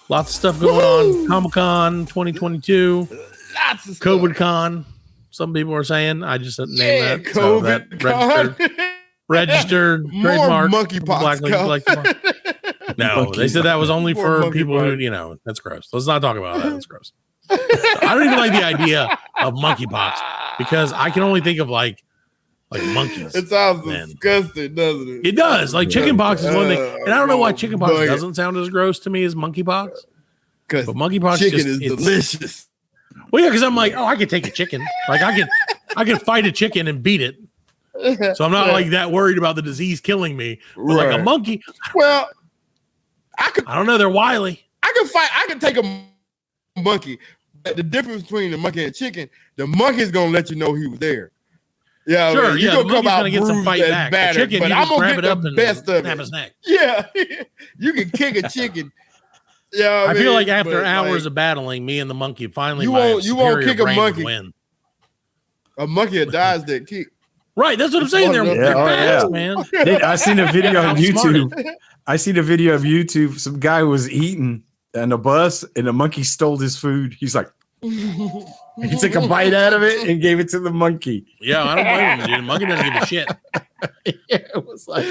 Lots of stuff going on. Comic-Con 2022. Lots of stuff. COVID-Con. Some people are saying. I just named that. COVID-Con. Registered More trademark. monkeypox. Black Lincoln Collective. No, they said that was only for people who, that's gross. Let's not talk about that. That's gross. I don't even like the idea of monkeypox because I can only think of like monkeys. It sounds disgusting, doesn't it? It does. Like chickenpox is one thing, and I don't know why chickenpox doesn't sound as gross to me as monkeypox. Because monkeypox chicken is delicious. Well, yeah, because I'm like, I can take a chicken. Like I can fight a chicken and beat it. So I'm not like that worried about the disease killing me. But like a monkey. Well, I don't know. They're wily. I can take a monkey. But the difference between the monkey and chicken, the monkey's gonna let you know he was there. Yeah, sure. I mean, You're gonna get some fight back. Battered, chicken, but you I'm just gonna grab get it up the and best of snap it. his neck. Yeah, you can kick a chicken. Yeah, I feel like after hours of battling, me and the monkey finally you won't kick a monkey. Win. A monkey that dies that kick. Right, that's what I'm saying. They're fast, man. I seen a video on YouTube. I seen a video of YouTube. Some guy was eating on a bus, and the monkey stole his food. He's like, he took a bite out of it and gave it to the monkey. Yeah, I don't blame him, dude. The monkey doesn't give a shit. It was like,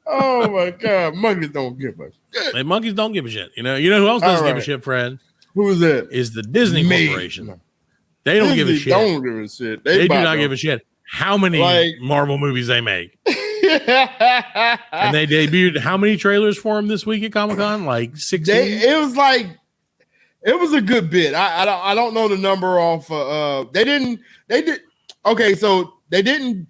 oh my god, monkeys don't give a shit. Hey, monkeys don't give a shit. You know who else doesn't give a shit, Fred? Who is that? Is the Disney Corporation. They don't give a shit. Don't give a shit. They do not give a shit. How many Marvel movies they make? And they debuted how many trailers for them this week at Comic-Con? Like 16? It was a good bit. I don't know the number off. Okay, so they didn't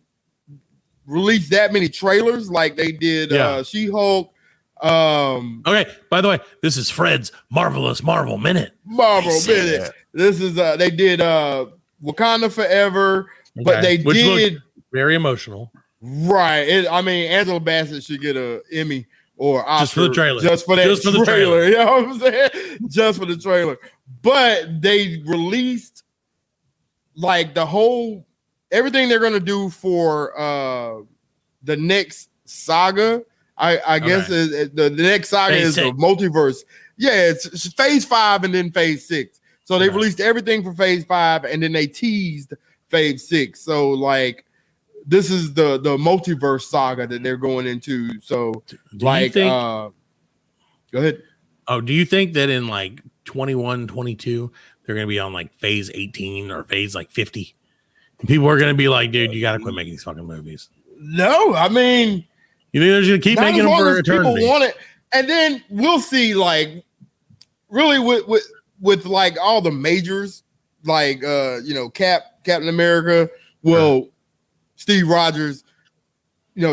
release that many trailers like they did She-Hulk. Okay, by the way, this is Fred's Marvelous Marvel Minute. Minute. This is they did Wakanda Forever, but they did very emotional. Right. Angela Bassett should get an Emmy or Oscar just for the trailer. Just for the trailer. You know what I'm saying? Just for the trailer. But they released like everything they're gonna do for the next saga. I guess the next saga is the multiverse. Yeah, it's phase 5 and then phase 6. So they released everything for phase 5 and then they teased phase 6. So like this is the multiverse saga that they're going into. So go ahead. Oh, do you think that in like 21, 22, they're going to be on like phase 18 or phase like 50? And people are going to be like, dude, you got to quit making these fucking movies. No, I mean, you think they're just going to keep making them for eternity? People want it. And then we'll see like really with like all the majors, like, Captain America, Steve Rogers,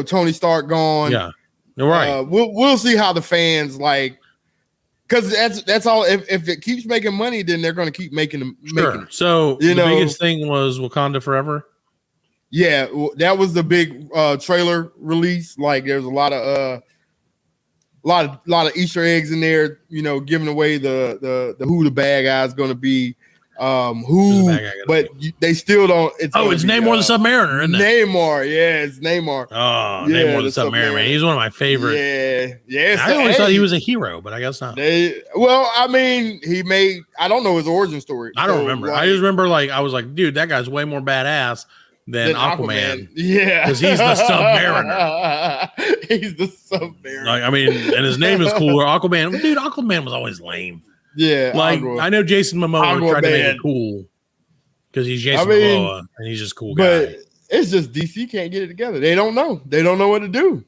Tony Stark gone. Yeah, you're right. We'll see how the fans like, because that's all. If it keeps making money, then they're going to keep making them. Sure. So the biggest thing was Wakanda Forever. Yeah, that was the big trailer release. Like, there's a lot of Easter eggs in there. Giving away the who the bad guy is going to be. They still don't. It's Namor the Submariner, isn't it? Namor, it's Namor. Oh, yeah, Namor the Submariner, man. He's one of my favorite. Yeah. I always thought he was a hero, but I guess not. I don't know his origin story. I don't remember. I just remember I was like, dude, that guy's way more badass than Aquaman. Yeah, because he's the Submariner. He's the Submariner. And his name is cooler. Aquaman, dude. Aquaman was always lame. Yeah, I know Jason Momoa tried to make it cool because he's Jason Momoa and he's just a cool guy. But it's just DC can't get it together. They don't know. They don't know what to do.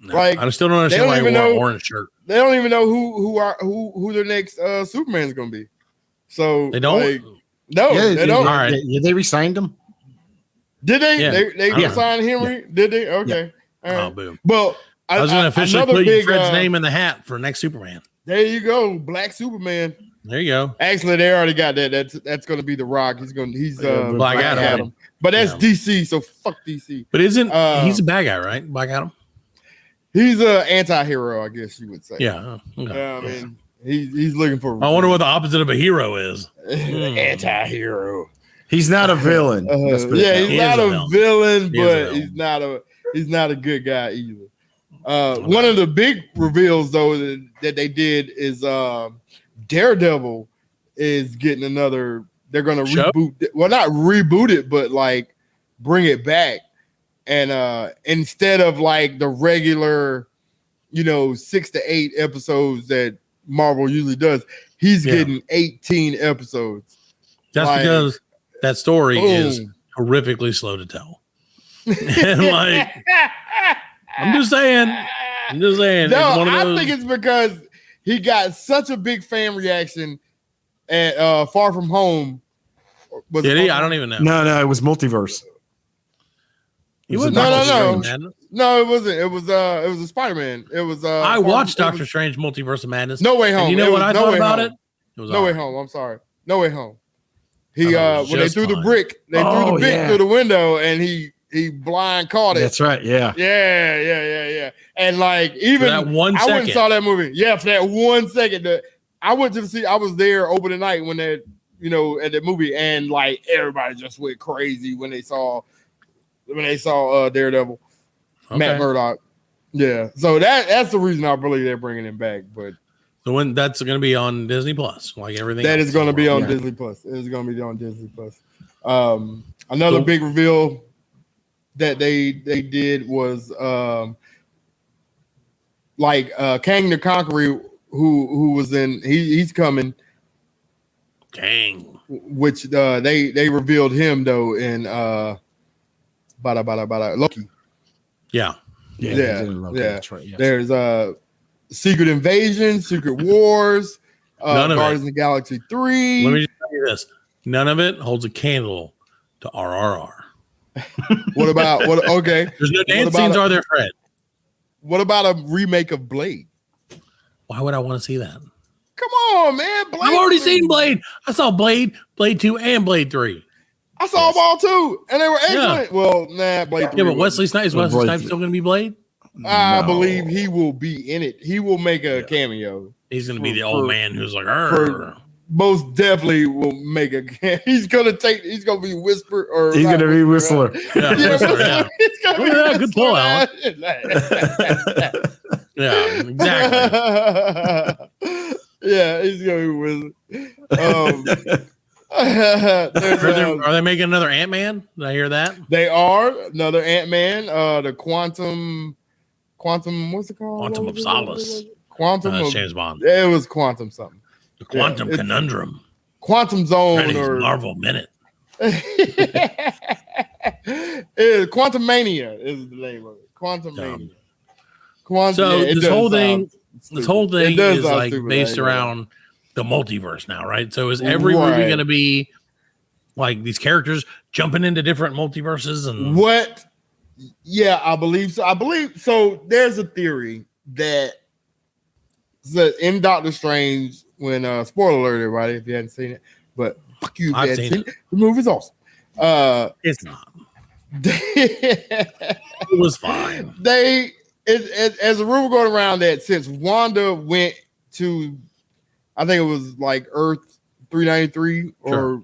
No, I still don't understand why he wore an orange shirt. They don't even know who their next Superman is going to be. So they don't. They don't. All right. They re-signed him. Did they? Yeah. They re-signed Henry. Yeah. Did they? Okay. Yeah. Right. Oh, boom. Well, I was going to officially put Fred's name in the hat for next Superman. There you go, Black Superman. There you go. Actually, they already got that. That's going to be The Rock. He's Black Adam. But that's DC, so fuck DC. But he's a bad guy, right? Black Adam. He's an anti-hero, I guess you would say. Yeah. Okay. He's looking for. I wonder what the opposite of a hero is. Anti-hero. He's not a villain. He's not a villain, but he's not a good guy either. One of the big reveals though that they did is Daredevil is getting another. They're going to reboot. Well, not reboot it, but like bring it back. And instead of like the regular, 6 to 8 episodes that Marvel usually does, he's getting 18 episodes. That's because that story is horrifically slow to tell. And like, I'm just saying. No, I think it's because he got such a big fan reaction at Far From Home. Did he? I don't even know. No, it was Multiverse. He was no, it wasn't. It was a Spider-Man. It was. I watched Doctor Strange: Multiverse of Madness. No Way Home. And you know what I thought about it? It was No Way Home. I'm sorry. No Way Home. He when they threw the brick, through the window, and he blind caught it. That's right. Yeah. Yeah. And like even for that 1 second. I went and saw that movie. Yeah, for that 1 second. I went to see. I was there opening night when that at the movie, and like everybody just went crazy when they saw Daredevil, Matt Murdock. Yeah, so that's the reason I believe they're bringing him back. But so when that's going to be on Disney Plus, like everything that is going to be on Disney Plus. It is going to be on Disney Plus. Another big reveal that they did was Kang the Conqueror, who was in he's coming. Kang, which they revealed him though in Loki. Yeah. That's right, yes. There's Secret Invasion, Secret Wars, Guardians of the Galaxy 3. Let me just tell you this: none of it holds a candle to RRR. What about what? Okay, there's no dance scenes, are there, Fred? What about a remake of Blade? Why would I want to see that? Come on, man! Blade I've already seen Blade. I saw Blade 2, and Blade 3. I saw them all too, and they were excellent. Yeah. Well, Blade 3. Yeah, but Wesley Snipes still going to be Blade? I believe he will be in it. He will make a cameo. He's going to be the old man who's like, most definitely will make a cameo. He's going to be Whisper or he's going to be Whistler. Yeah, Whistler, yeah. Good pull out. Yeah, exactly. Yeah, he's going to be Whistler. Are they making another Ant-Man? Did I hear that? They are another Ant-Man. The Quantum. What's it called? Quantum of Solace. Quantum of James Bond. It was Quantum something. The Quantum Conundrum. Quantum Zone or Marvel Minute. Quantum Mania is the name of it. Quantum Mania. So this whole thing is like based around the multiverse now, right? So is every movie going to be like these characters jumping into different multiverses and what? Yeah, I believe so. So. There's a theory that in Doctor Strange, when spoiler alert, everybody, if you hadn't seen it, but fuck you, I've seen it. The movie's awesome. It's not. It was fine. As a rumor going around that since Wanda went to, I think it was like Earth 393 or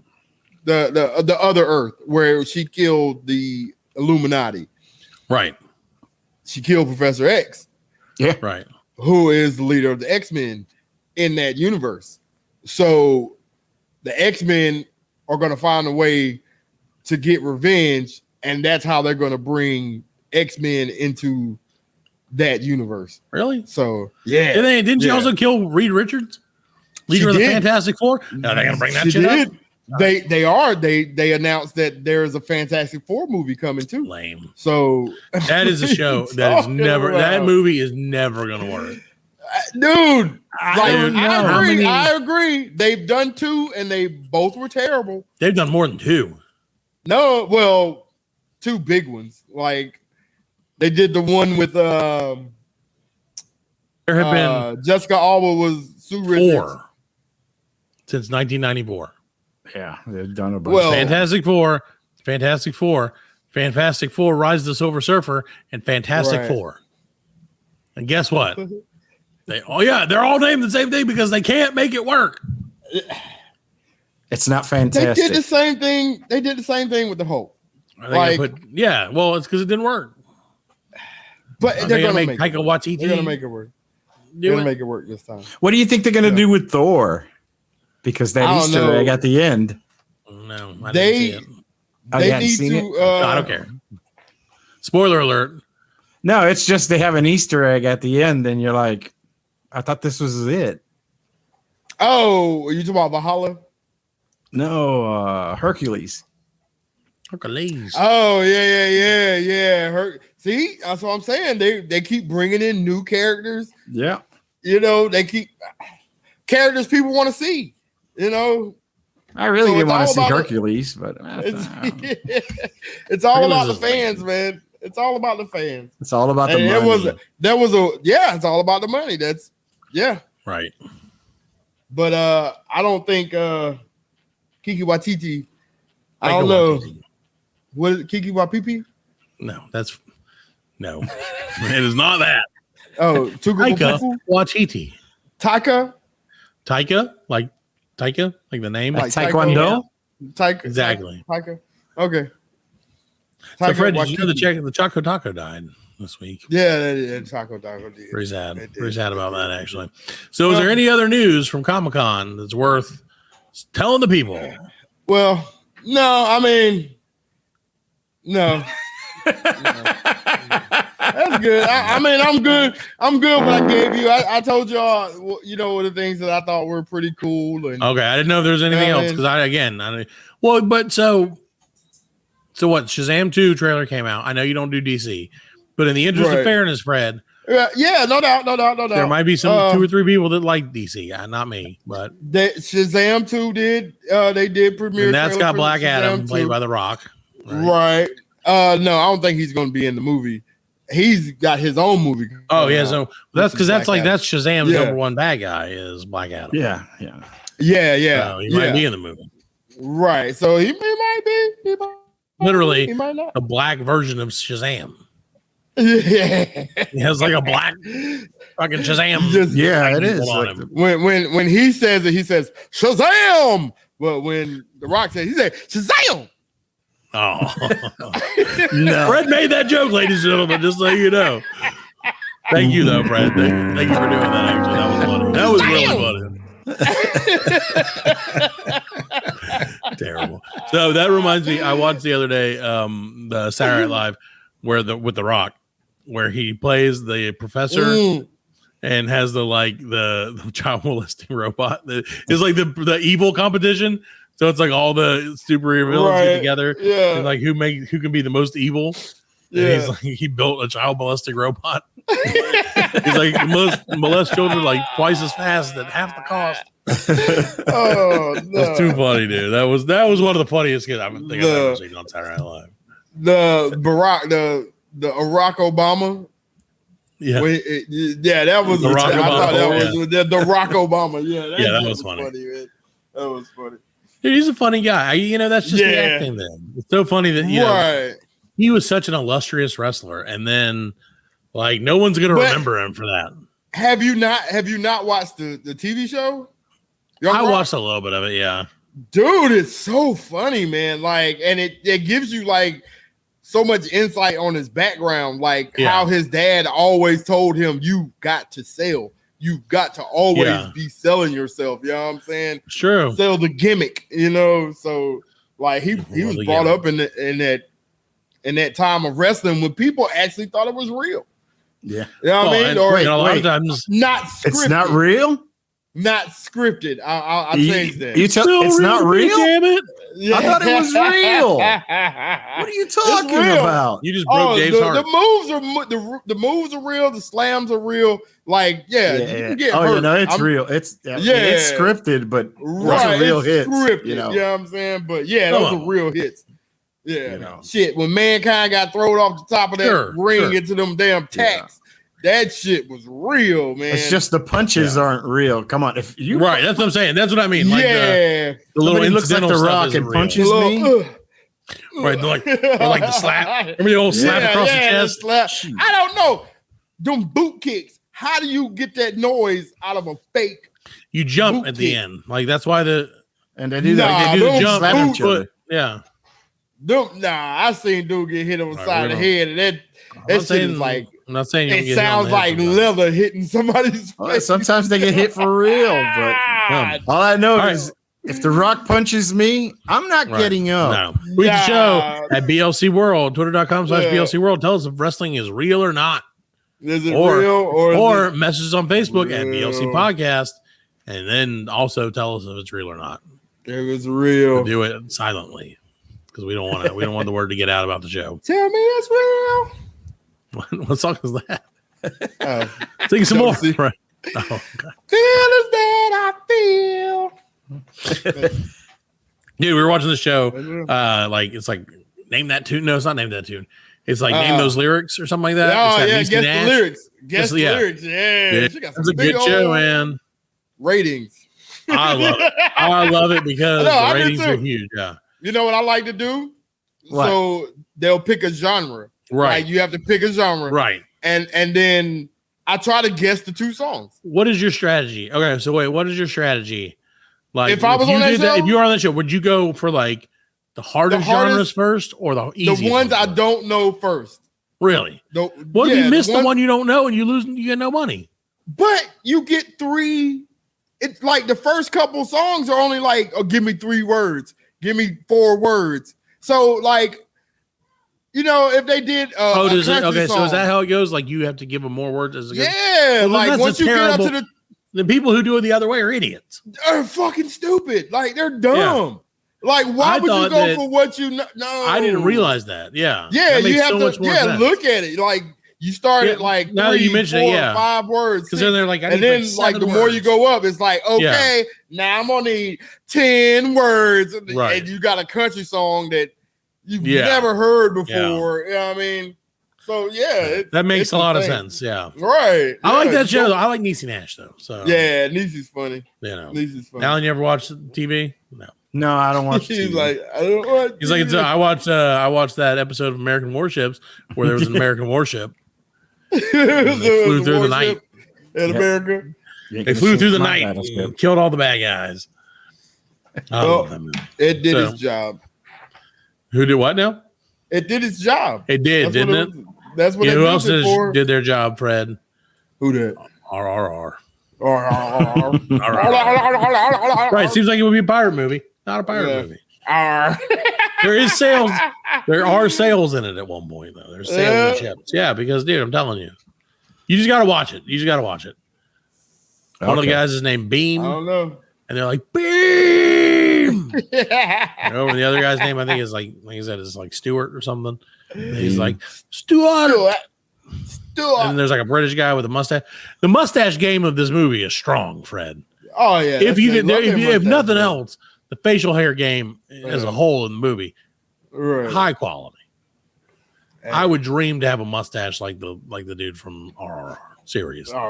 the other Earth where she killed the Illuminati. Right. She killed Professor X. Yeah. Right. Who is the leader of the X-Men in that universe. So the X-Men are going to find a way to get revenge, and that's how they're going to bring X-Men into that universe. Really? So, yeah. Didn't she also kill Reed Richards? Leader of the Fantastic Four? Are they going to bring that shit up? They announced that there is a Fantastic Four movie coming too. Lame. So that is a show that movie is never going to work. Dude, I agree. They've done 2 and they both were terrible. They've done more than 2. No, well, 2 big ones. Like they did the one with there have been Jessica Alba was Sue Richards. 4 since 1994. Yeah, they've done a bunch. Well, Fantastic Four, Fantastic Four, Rise of the Silver Surfer, and Fantastic Four. And guess what? they're all named the same thing because they can't make it work. It's not fantastic. They did the same thing. They did the same thing with the Hulk. Well, it's because it didn't work. But they're gonna make Taika Waititi. They're gonna make it work. They're gonna make it work this time. What do you think they're gonna do with Thor? Because that Easter egg at the end. No, I didn't see it. They need to. I don't care. Spoiler alert. No, it's just they have an Easter egg at the end, and you're like, I thought this was it. Oh, are you talking about Valhalla? No, Hercules. Oh, yeah. See, that's what I'm saying. They keep bringing in new characters. Yeah. They keep characters people want to see. I really didn't want to see Hercules, but it's all about the fans, man. It's all about the fans. It's all about the money. It's all about the money. That's right. But I don't think Kiki Waititi. I don't know. What is it, Kiki Waititi? No. It is not that. Oh, Taika Waititi. Taika, like the name, like Taekwondo. Taika, exactly. Taika. Okay. So Fred, did you know the Choco Taco died this week? Yeah, Choco Taco did. Pretty sad about that, actually. So, is there any other news from Comic-Con that's worth telling the people? Well, no. I mean, no. That's good. I'm good. I'm good. What I gave you, I told y'all. The things that I thought were pretty cool. And okay, I didn't know if there was anything else because So what? Shazam 2 trailer came out. I know you don't do DC, but in the interest of fairness, Fred. Yeah, no doubt. There might be some 2 or 3 people that like DC. Not me, but Shazam 2 did. They did premiere. And that's got Black Adam played by The Rock. Right. No, I don't think he's going to be in the movie. He's got his own movie. Oh yeah, so that's because that's Shazam's number one bad guy is Black Adam. Yeah. So he might be in the movie. Right. So he might be. Literally, he might not. A black version of Shazam. Yeah. He has like a black fucking Shazam. It is. Like when he says it, he says Shazam. But when The Rock says, he said Shazam. Oh no! Fred made that joke, ladies and gentlemen. Just so you know. Thank you, though, Fred. Thank you for doing that. Actually, that was funny. That was really funny. Terrible. So that reminds me. I watched the other day the Saturday Night Live with The Rock, where he plays the professor and has the child molesting robot. It's like the evil competition. So it's like all the superhero villains get together, and like who can be the most evil. Yeah, he's like he built a child molesting robot. He's like molest children like twice as fast at half the cost. Oh, no. That's too funny, dude. That was one of the funniest kids I've ever seen on Saturday Night Live. The Barack Obama. Yeah, that was. The Rock Obama. I thought that was the Rock Obama. Yeah, that was funny. Man. That was funny. Dude, he's a funny guy. That's just the acting then. It's so funny that he was such an illustrious wrestler, and then like no one's gonna remember him for that. Have you not watched the TV show? I watched a little bit of it, yeah. Dude, it's so funny, man. Like, and it gives you like so much insight on his background, like how his dad always told him, "You got to sell. You've got to always be selling yourself." You know what I'm saying? Sure. Sell the gimmick, So like he was brought up in that time of wrestling when people actually thought it was real. Yeah. You know what I mean? Or a lot of times not scripted. It's not real? Not scripted. I'll change that. It's not real? Damn it. Yeah. I thought it was real. What are you talking about? You just broke Dave's heart. The moves are real. The slams are real. Like, you can get hurt. It's real. It's scripted, but those are real hits. Scripted, you know what I'm saying? But those are real hits. Yeah, shit. When Mankind got thrown off the top of that ring into them damn tacks, that shit was real, man. It's just the punches aren't real. Come on, if you that's what I'm saying. That's what I mean. Like the little looks like The Rock and punches me. Right, like the slap. Remember the old slap across the chest? I don't know. Them boot kicks. how do you get that noise out of a fake? You jump boot at the kick? end. Like that's why they do that. They do the jump. Slap each other. Yeah. I seen dude get hit on the side of the head, and that shit is like. I'm not saying it sounds like leather hitting somebody's face. Sometimes they get hit for real, but all I know is if The Rock punches me, I'm not getting up. No. We can show at BLC World, twitter.com/BLC World. Tell us if wrestling is real or not. Is it real or messages on Facebook at BLC Podcast, and then also tell us if it's real or not. If it's real, we'll do it silently because we don't want the word to get out about the show. Tell me it's real. What song is that? Sing some more. Right. Oh, feel is that I feel. Dude, we were watching the show. It's like name that tune. No, it's not name that tune. It's like name those lyrics or something like that. Oh yeah, guess the lyrics. Guess the lyrics. Yeah, it's a good show, man. Ratings. I love it. I love it because the ratings are huge. Yeah. You know what I like to do? What? So they'll pick a genre. Right. Like you have to pick a genre. Right. And then I try to guess the two songs. What is your strategy? Okay, so wait, what is your strategy? Like if I was on that show, if you were on that show, would you go for like the hardest genres first or the easiest? The ones I don't know first. Really? What if you miss the one you don't know and you lose? You get no money. But you get 3. It's like the first couple songs are only like, oh, give me 3 words, give me 4 words. So like, you know, if they did, so is that how it goes? Like you have to give them more words as like once you get up to the people who do it the other way are idiots. They're fucking stupid. Like they're dumb. Yeah. Like why would you go for what you know? No, I didn't realize that. Yeah, yeah, you have to. Yeah, look at it. Like you started like now 3, that you mentioned 4, 5 words, because then they're like, and then like the more you go up, it's like okay, now I'm gonna need 10 words, and you got a country song that you've never heard before. You know what I mean? So that makes a lot of sense. Yeah, right. I like that show though. I like Niecy Nash though. So yeah, Niecy's funny. You know, Niecy's funny. Alan, you ever watch TV? No, I don't watch. He's like, I don't watch. He's like, I watched that episode of American Warships where there was an American warship. They flew through the night in America. They flew through the night and killed all the bad guys. It did its job. Who did what now? It did its job. It did, didn't it? That's what. Who else did their job, Fred? Who did? RRR. Right. Seems like it would be a pirate movie, not a pirate movie. There is sales. There are sales in it at one point, though. There's sales in ships. Yeah, because, dude, I'm telling you. You just got to watch it. Okay. One of the guys is named Beam. I don't know. And they're like, Beam! And over the other guy's name, I think, is like I said, is like Stewart or something. And he's like, Stewart! And there's like a British guy with a mustache. The mustache game of this movie is strong, Fred. Oh yeah. If nothing else, the facial hair game as a whole in the movie, high quality. I would dream to have a mustache like the dude from RRR. Seriously. And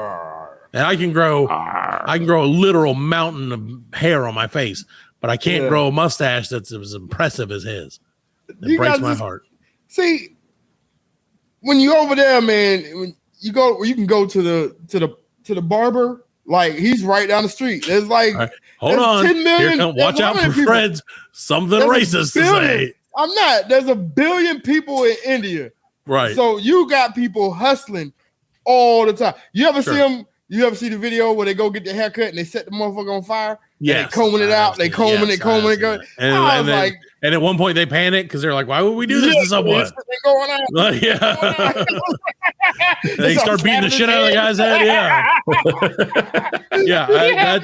I can grow a literal mountain of hair on my face, but I can't grow a mustache that's as impressive as his. It breaks my heart. See. When you over there, man, when you can go to the barber. Like he's right down the street. There's like hold on. 10 million. Watch out for Fred's something racist to say. I'm not. There's 1 billion people in India. Right. So you got people hustling all the time. You ever see them? You ever see the video where they go get their haircut and they set the motherfucker on fire? Yeah. They combing it out. They combing it. And at one point they panic because they're like, "Why would we do this to someone?" Going on. They start beating the shit out of the guy's head. Yeah.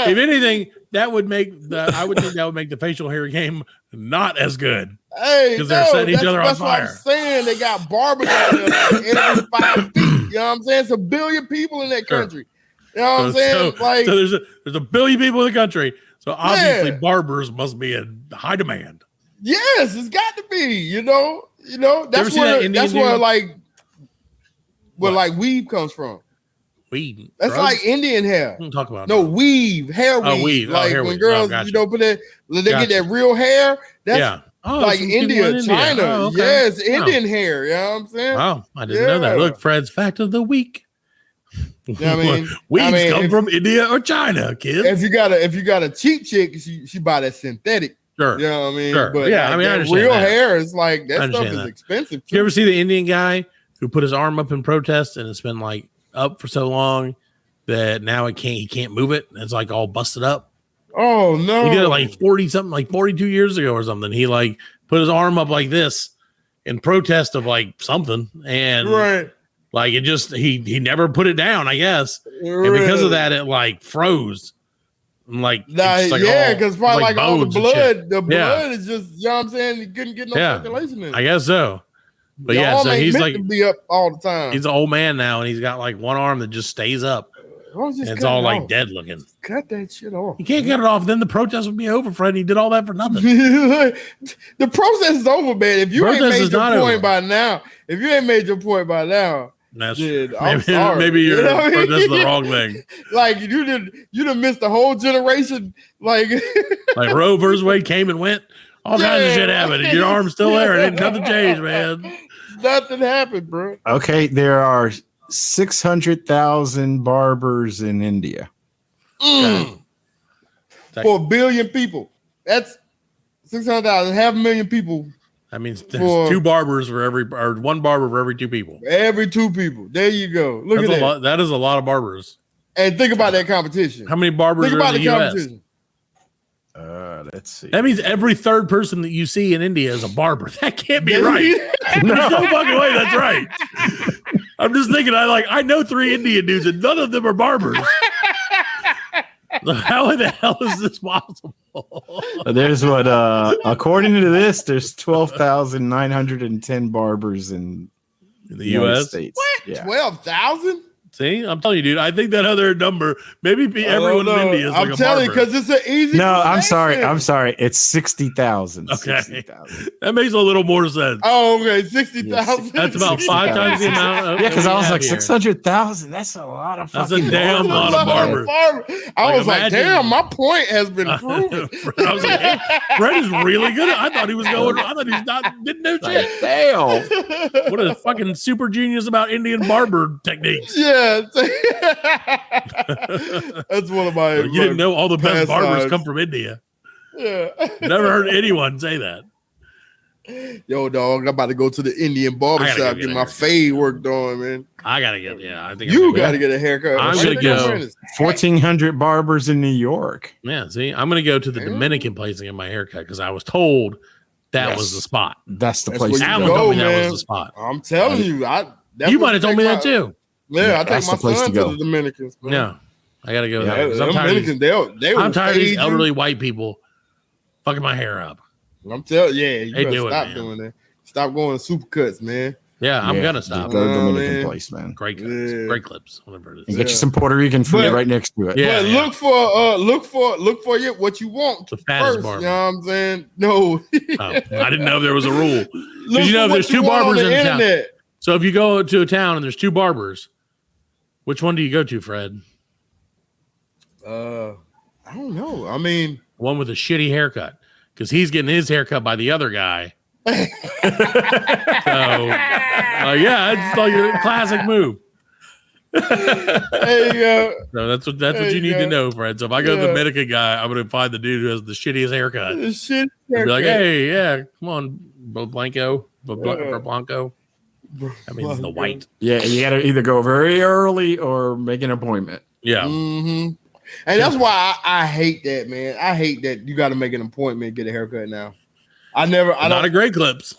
If anything, I would think that would make the facial hair game not as good. Hey, because they're setting each other on fire. That's what I'm saying. They got barbers out there every 5 feet. You know what I'm saying? It's 1 billion people in that country. You know what I'm saying? So there's 1 billion people in the country. So obviously barbers must be in high demand. Yes, it's got to be. You know. That's where weave comes from. Weave. That's drugs? like Indian hair. Don't talk about weave, hair weave. Weave. Like hair when weave. girls, put it, they get that real hair. That's like India, China. Oh, okay. Yes, Indian hair. You know what I'm saying? Wow, I didn't know that. Look, Fred's fact of the week. You know what I mean? Weeds come from India or China, kids. If you got a cheap chick, she buy that synthetic. Sure. You know what I mean? Sure. But yeah, like, I mean, I understand real that. hair is like that stuff is expensive. You ever see the Indian guy who put his arm up in protest and it's been like up for so long that now he can't move it? It's like all busted up. Oh no. He did it like 42 years ago or something. He like put his arm up like this in protest of like something. And like it just he never put it down, I guess. And because of that, it like froze. Like, because probably like all the blood is just, you know what I'm saying? He couldn't get no circulation in it. I guess so. But so he's like to be up all the time. He's an old man now, and he's got like one arm that just stays up. And it's all like dead looking. Just cut that shit off. You can't cut it off. Then the protest would be over, Fred. He did all that for nothing. The process is over, man. If you ain't made your point by now, that's I'm sorry. Maybe you're protesting the wrong thing. Like you done missed the whole generation. Like Roe versus Wade came and went. All kinds of shit happened. And your arm's still there. And nothing changed, man. Nothing happened, bro. Okay, there are 600,000 barbers in India. For 1 billion people. That's 600,000. 500,000 people. That means there's one barber for every 2 people. Every 2 people. There you go. Look at that. That is a lot of barbers. And think about that competition. How many barbers are in the US? Competition. Let's see. That means every 3rd person that you see in India is a barber. That can't be right. There's no fucking way that's right. I'm just thinking, I know 3 Indian dudes and none of them are barbers. So how in the hell is this possible? There's according to this, there's 12,910 barbers in the U.S. States. What? Yeah. 12,000? See, I'm telling you, dude. I think that other number, maybe everyone in India is like a barber. I'm telling you, because it's an easy. No, I'm sorry. It's 60,000. Okay, 60,000. That makes a little more sense. Oh, okay, 60,000. That's about 5 times the amount. Because I was like 600,000. That's a lot of. That's a damn lot of barbers. I was like, damn, my point has been proven. I was like, hey, Brett is really good. I thought he was going. I thought didn't know shit. Damn. What a fucking super genius about Indian barber techniques. Yeah. That's one of my. You didn't know all the best barbers come from India. Yeah. Never heard anyone say that. Yo, dog, I'm about to go to the Indian barbershop, get my fade worked on, man. I gotta get, I think you gotta get a haircut. I'm gonna go 1,400 barbers in New York. Yeah, see, I'm gonna go to the Dominican place and get my haircut because I was told that was the spot. That's the place. Alan told me that was the spot. I'm telling you, you might have told me that too. Yeah, I take my son to the Dominicans. Man. Yeah, I gotta go there. I'm tired of these elderly white people fucking my hair up. I'm telling you, gotta stop doing that. Stop going supercuts, man. Yeah, I'm gonna stop. Go to the Dominican place, man. Great clips, great clips, whatever it is. And get you some Puerto Rican food right next to it. Yeah, look for what you want the fattest barber. You know what I'm saying? No, I didn't know there was a rule. Because there's 2 barbers in town. So if you go to a town and there's 2 barbers, which one do you go to, Fred? I don't know. I mean, one with a shitty haircut because he's getting his haircut by the other guy. So, it's like a classic move. There you go. So that's what you need to know, Fred. So if I go to the Dominican guy, I'm gonna find the dude who has the shittiest haircut. I'll be like, hey, come on, Blanco. That means the white. Yeah, you got to either go very early or make an appointment. Yeah. Mm-hmm. And that's why I hate that, man. I hate that you got to make an appointment, get a haircut now. Not a Great Clips.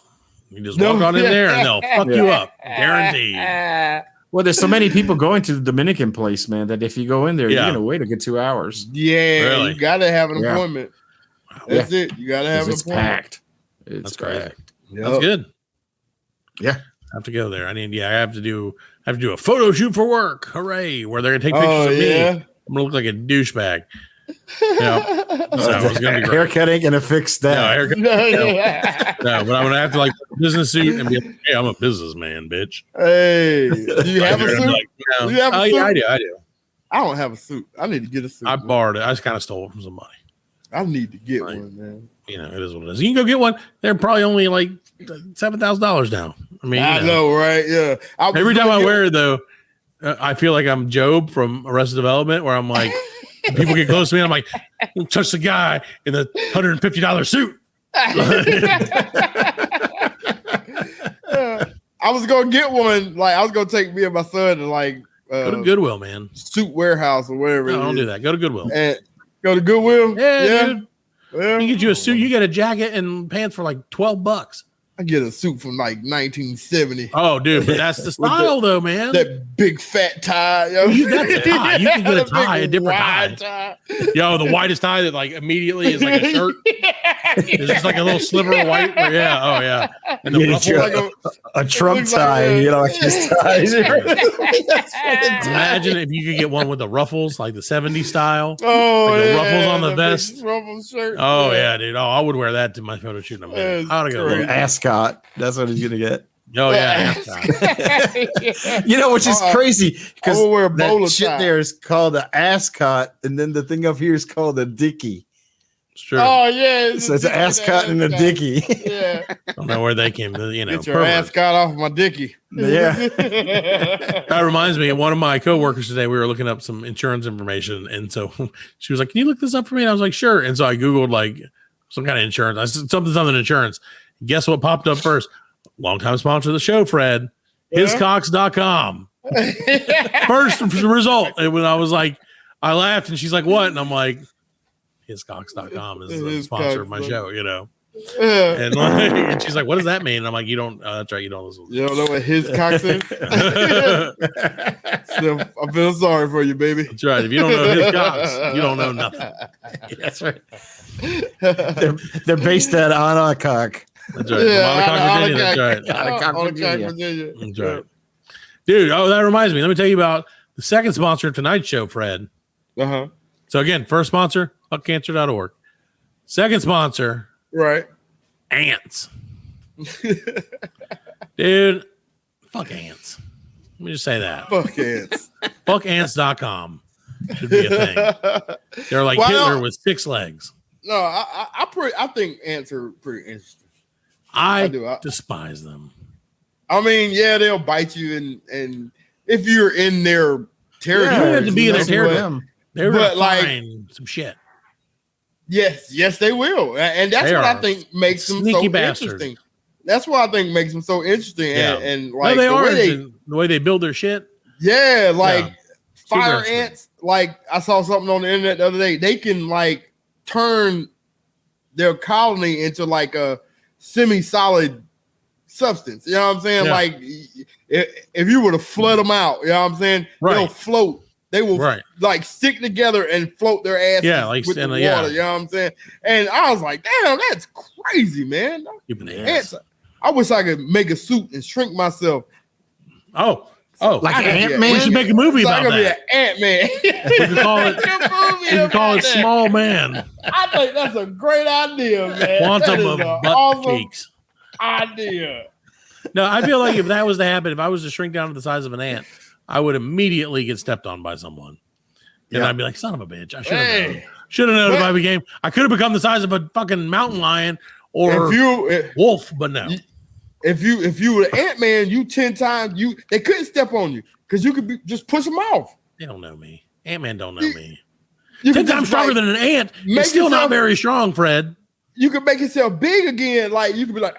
You just walk on in there and they'll fuck you up. Guaranteed. Well, there's so many people going to the Dominican place, man, that if you go in there, you're going to wait a good 2 hours. Yeah. Really? You got to have an appointment. That's it. You got to have an appointment. Packed. That's crazy. Yep. That's good. Yeah. I have to go there. I have to do a photo shoot for work. Hooray. Where they're going to take pictures of me. I'm going to look like a douchebag. Yeah. So it's going to be great. Haircut ain't going to fix that. No, but I'm going to have to like business suit and be like, hey, I'm a businessman, bitch. Hey, do you have a suit? Like, do you have a suit? Yeah, I do. I don't have a suit. I need to get a suit. I borrowed it. I just kind of stole it from somebody. I need to get one, man. It is what it is. You can go get one. They're probably only like $7,000 now. I mean, I know, right? Yeah. Every time I wear it, though, I feel like I'm Job from Arrested Development, where I'm like, people get close to me, and I'm like, don't touch the guy in the $150 suit. I was gonna get one. Like I was gonna take me and my son to like go to Goodwill, man. Suit Warehouse or whatever. No, don't do that. Go to Goodwill. And go to Goodwill. Yeah. Dude. Well, you get you a suit. You get a jacket and pants for like $12. I get a suit from like 1970. Oh, dude, but that's the style, though, man. That big fat tie. That's a tie. You can get a tie, a different tie. Yo, the whitest tie that like immediately is like a shirt. It's just like a little sliver of white. Yeah. Oh, yeah. And the like a Trump tie. Like like his ties. Imagine if you could get one with the ruffles, like the 70s style. Oh, like the ruffles on the vest. Ruffles shirt. Oh, yeah, dude. Oh, I would wear that to my photo shoot in a minute. I ought to go. Ascot. That's what he's gonna get. Oh yeah. You know, which is crazy because that shit there is called an ascot, and then the thing up here is called a dickie. It's true. Oh yeah, so it's an ascot and a dickie. Yeah. I don't know where they came. You know, get your ascot off my dickie. Yeah. That reminds me of one of my coworkers today. We were looking up some insurance information, and so she was like, "Can you look this up for me?" And I was like, "Sure." And so I googled like some kind of insurance. I said something insurance. Guess what popped up first? Longtime sponsor of the show, Fred. Hiscox.com. First result. And when I was like, I laughed and she's like, what? And I'm like, Hiscox.com is the sponsor of my show, you know. And she's like, what does that mean? And I'm like, you don't, that's right, you don't listen. You don't know what Hiscox is? So, I feel sorry for you, baby. That's right. If you don't know Hiscox, you don't know nothing. That's right. They're based at Anacock. That's right. Virginia. That's right. Virginia. That's right. Dude, that reminds me. Let me tell you about the second sponsor of tonight's show, Fred. Uh-huh. So again, first sponsor, fuckcancer.org. Second sponsor, right? Ants. Dude, fuck ants. Let me just say that. Fuck ants. Fuckants.com should be a thing. They're like Hitler with 6 legs. No, I think ants are pretty interesting. I despise them. I mean, yeah, they'll bite you, and if you're in their territory, you have to be in their territory. They're gonna find some shit. Yes, they will, and that's what I think makes them so interesting. That's what I think makes them so interesting, and like the way they build their shit. Yeah, like fire ants. Like I saw something on the internet the other day. They can like turn their colony into like a semi-solid substance. You know what I'm saying? Yeah. Like if you were to flood them out, you know what I'm saying? Right. They'll float. They will like stick together and float their ass with the water. Yeah. You know what I'm saying? And I was like, damn, that's crazy, man. Ants. I wish I could make a suit and shrink myself. Oh, like Ant-Man? We should make a movie about that. Be an Ant-Man. We can call it Small Man. I think that's a great idea, man. Quantum of butt cheeks. Idea. No, I feel like if that was to happen, if I was to shrink down to the size of an ant, I would immediately get stepped on by someone. And I'd be like, son of a bitch. I should have known. Should have known if I became, I could have become the size of a fucking mountain lion or wolf, but no. If you were Ant-Man, you 10 times, they couldn't step on you because you could just push them off. They don't know me. Ant-Man don't know me. 10 times stronger than an ant. It's still not very strong, Fred. You could make yourself big again. Like you could be like,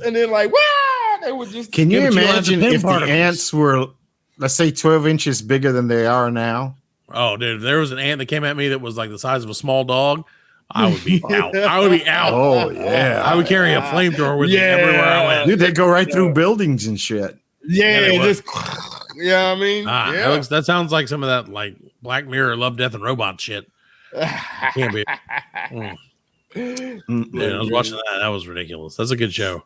and then like, wow, they would just. Can you imagine if the ants were, let's say, 12 inches bigger than they are now? Oh, dude, if there was an ant that came at me that was like the size of a small dog, I would be out. I would be out. Oh, yeah. I would carry a flamethrower with me everywhere I went. Dude, they'd go right through buildings and shit. Yeah, just, I mean, that sounds like some of that like Black Mirror, Love, Death, and Robot shit. Can't be. Yeah, I was watching that. That was ridiculous. That's a good show.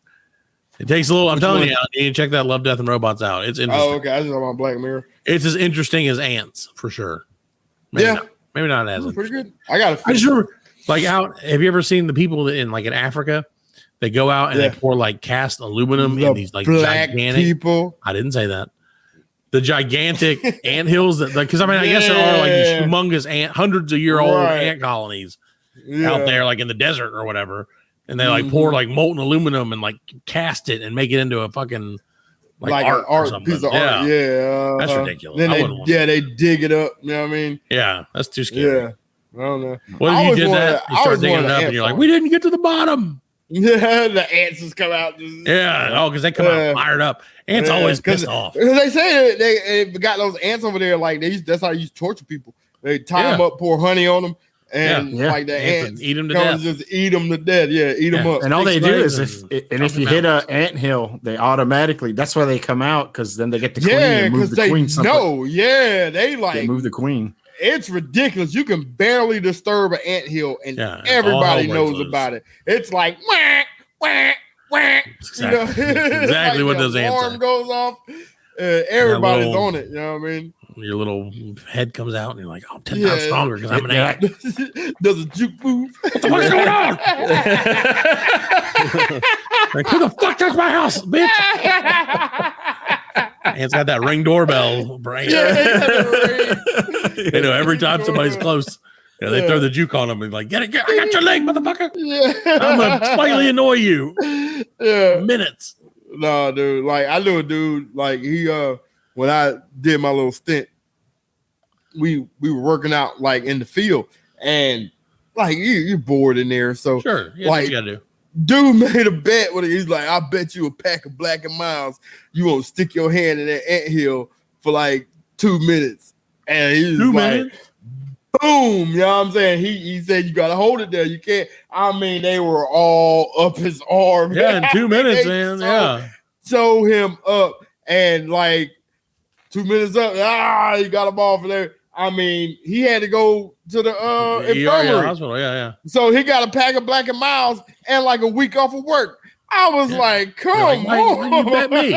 It takes a little. I'm telling you, you need to check that Love, Death, and Robots out. It's interesting. Oh, okay. I just on Black Mirror. It's as interesting as ants for sure. Maybe not as pretty good. I just remember, like, out. Have you ever seen the people that in Africa? They go out and they pour like cast aluminum in these like gigantic people. I didn't say that. The gigantic ant hills that, because I mean, I guess there are like these humongous hundreds of year old ant colonies out there, like in the desert or whatever, and they like pour like molten aluminum and like cast it and make it into a fucking like an art piece of art. Yeah, that's ridiculous. Then they dig it up. You know what I mean? Yeah, that's too scary. Yeah, I don't know. What if you did that? You start digging it up, and you're like, we didn't get to the bottom. Yeah, the ants just come out. Because they come out fired up. Ants always pissed off. Because they say they got those ants over there. Like that's how you used to torture people. They tie them up, pour honey on them. And like the ants eat them to death. Just eat them to death. Yeah, eat them up. And all they do is if you hit an anthill, they automatically. That's why they come out because then they get the queen. Yeah, because they know. Yeah, they move the queen. It's ridiculous. You can barely disturb an anthill, and everybody knows about it. It's like whack, whack, whack. Exactly what those ants are. Alarm goes off. Everybody's on it. You know what I mean? Your little head comes out and you're like, 10 times stronger because I'm an ant. Does a juke move? What the fuck's going on? Like, who the fuck touched my house, bitch? Ant's got that ring doorbell brain. They know every time somebody's close. They throw the juke on them and like, get it, I got your leg, motherfucker. I'm gonna slightly annoy you. Minutes. No, dude. Like I knew a dude, like he when I did my little stint, we were working out like in the field, and like you're bored in there. So sure, like you gotta do. Dude made a bet with it. He's like, I bet you a pack of Black and Milds, you won't stick your hand in that anthill for like 2 minutes. And he's like, boom, you know what I'm saying? He said you gotta hold it there. You can't. I mean, they were all up his arm. Yeah, in 2 minutes, man. Sew him up, and like 2 minutes up, he got him off of there. I mean, he had to go to the infirmary. Hospital. So he got a pack of Black and Milds and like a week off of work. I was like, come on. Why you bet me?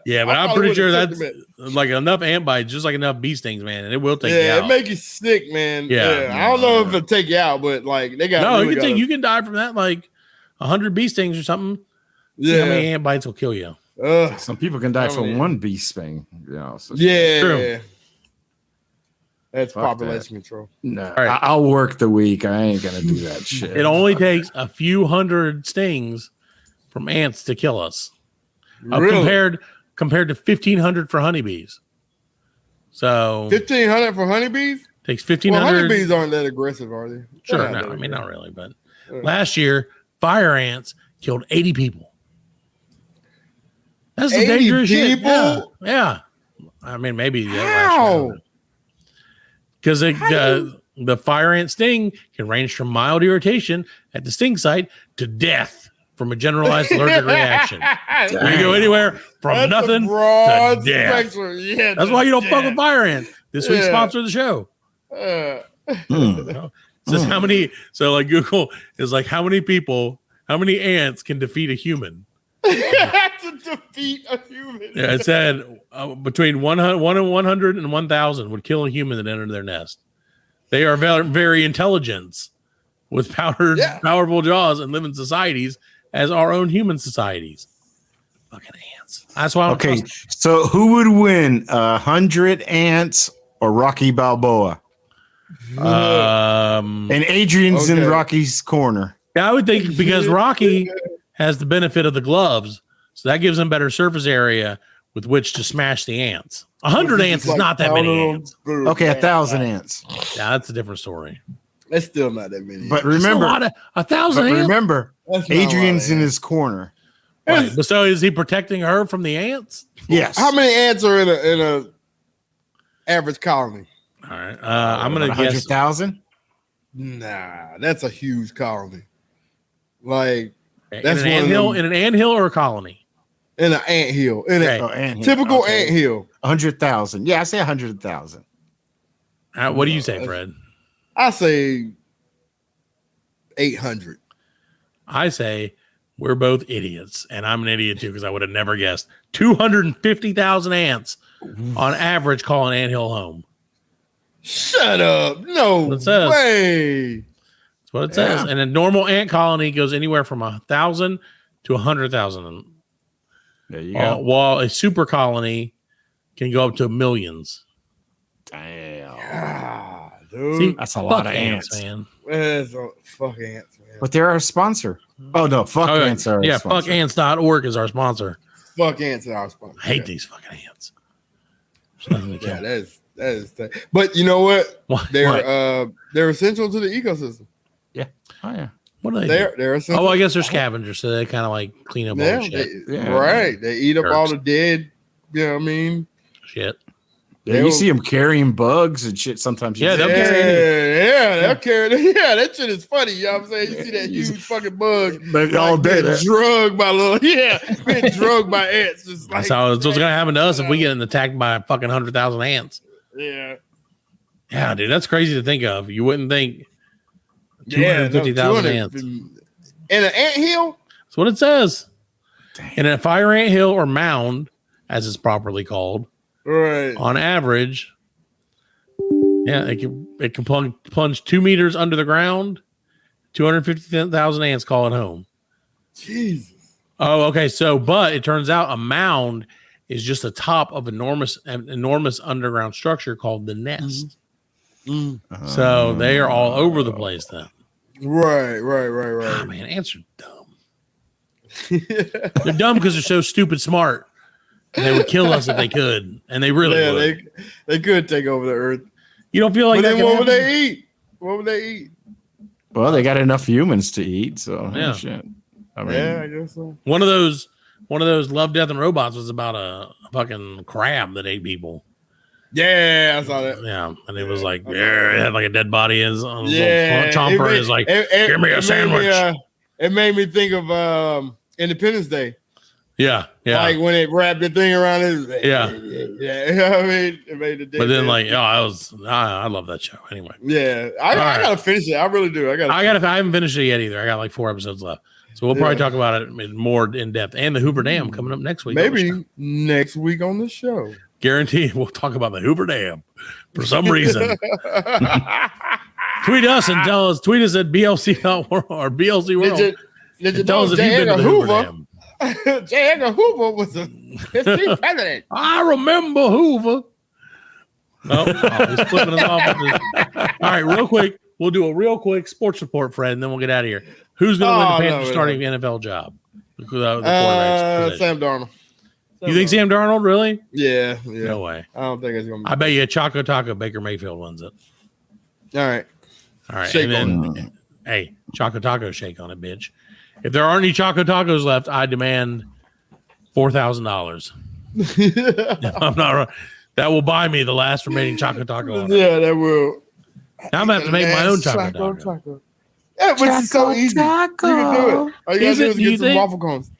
Yeah, but I'm pretty sure that's like enough ant bites, just like enough bee stings, man, and it will take you out. Yeah, it make you sick, man. Yeah. I don't know if it'll take you out, but like they got you can die from that, like 100 bee stings or something. See how many ant bites will kill you. Some people can die from one bee sting. So true. That's population control. No, right. I'll work the week. I ain't gonna do that shit. It only takes a few hundred stings from ants to kill us. Really? Compared to 1,500 for honeybees. So 1,500 for honeybees? Takes 1,500. Well, honeybees aren't that aggressive, are they? Sure, no. I mean, not really. But last year, fire ants killed 80 people. That's some dangerous shit. Yeah. I mean, maybe. How? Because the fire ant sting can range from mild irritation at the sting site to death from a generalized allergic reaction. You go anywhere from nothing to death. Yeah, that's why you don't fuck with fire ants. This week's sponsor of the show. Says how many? So like Google is like how many ants can defeat a human? To defeat a human. Yeah, it said between 100 and 1,000 would kill a human that entered their nest. They are very, very intelligent with powerful jaws and live in societies as our own human societies. Fucking ants. That's why. So who would win, 100 ants or Rocky Balboa? And Adrian's in Rocky's corner. Yeah, I would think because Rocky has the benefit of the gloves, so that gives him better surface area with which to smash the ants. 100 ants is not that many ants. Okay, 1,000 ants. Yeah, that's a different story. That's still not that many. But remember, 1,000 ants. Remember, Adrian's in his corner. Right. But so is he protecting her from the ants? Yes. How many ants are in a average colony? All right, I'm gonna guess 100,000. Nah, that's a huge colony. Like that's in an anthill or a colony? In an anthill. In a typical anthill. 100,000. Yeah, I say 100,000. What do you say, Fred? I say 800. I say we're both idiots, and I'm an idiot too because I would have never guessed 250,000 ants on average call an anthill home. Shut up! No way. That's what it says. And a normal ant colony goes anywhere from 1,000 to 100,000. There you go. While a super colony can go up to millions. Damn. God. dude. See, that's a lot of ants, man. That's a fuck ants, man. But they're our sponsor. Oh no, fuck ants are yeah, our sponsor. fuckants.org is our sponsor. Fuck ants are our sponsor. I hate these fucking ants. Yeah, that is. But you know what? They're essential to the ecosystem. Yeah. Oh yeah. What are they? They're essential. Oh, I guess they're scavengers, so they kind of like clean up all the shit. Right. They eat up all the dead. You know what I mean? Shit. Yeah, you see them carrying bugs and shit sometimes. They'll carry. They'll carry. Yeah, that shit is funny. You know what I'm saying? You see that huge fucking bug, but all day drugged by being drugged by ants. Just that's what's gonna happen to us if we get attacked by fucking 100,000 ants. Yeah. Yeah, dude, that's crazy to think of. You wouldn't think 250,000 ants in an anthill. That's what it says. In a fire anthill or mound, as it's properly called. Right. On average, it can plunge 2 meters under the ground. 250,000 ants call it home. Jesus. Oh, okay. So, but it turns out a mound is just the top of enormous underground structure called the nest. Mm-hmm. So they are all over the place then. Right. Oh, man, ants are dumb. They're dumb because they're so stupid smart. And they would kill us if they could, and they really would. They could take over the earth. You don't feel like that? What would they eat? What would they eat? Well, they got enough humans to eat, so yeah. Shit. I mean, I guess so. One of those Love, Death, and Robots was about a fucking crab that ate people. Yeah, I saw that. Yeah, and it was like, it had like a dead body as a little chomper, and it's like, give me a sandwich. It made me think of Independence Day. Yeah. Like when it wrapped the thing around it. Yeah. I mean, it made the day. But then, I love that show anyway. Yeah, I gotta finish it. I really do. I haven't finished it yet either. I got like 4 episodes left, so we'll probably talk about it more in depth. And the Hoover Dam coming up next week. Maybe next week on the show. Guaranteed, we'll talk about the Hoover Dam for some reason. Tweet us and tell us. Tweet us at BLC.world or BLC World. Did you tell us if you've been to the Hoover Dam? J. Edgar Hoover was the 15th president. I remember Hoover. He's flipping us off. All right, real quick. We'll do a real quick sports report, Fred, and then we'll get out of here. Who's going to win the Panthers starting NFL job? The quarterback's Sam Darnold. You think Sam Darnold, really? Yeah. No way. I don't think it's going to be. I bet you a Choco Taco Baker Mayfield wins it. All right. Shake and then, hey, Choco Taco shake on it, bitch. If there aren't any Choco Tacos left, I demand $4,000. I'm not. That will buy me the last remaining Choco Taco. Yeah, that will. Now I'm gonna have to make my own Choco Taco. Yeah, but it's so easy. Taco. You can do it. All you gotta do is get some waffle cones.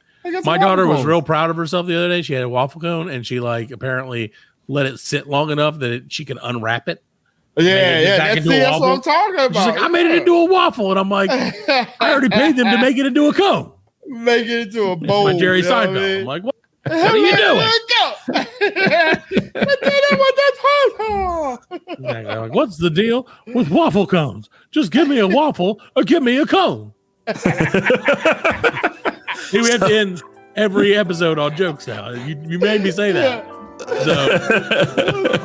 My daughter was real proud of herself the other day. She had a waffle cone, and she apparently let it sit long enough that she could unwrap it. Yeah. That's what I'm talking about. She's like, I made it into a waffle, and I'm like, I already paid them to make it into a cone. Make it into a bowl. It's my Jerry Seinfeld. I'm like, what are you doing? Exactly. Like, what's the deal with waffle cones? Just give me a waffle or give me a cone. We have to end every episode on jokes now. You made me say that. So,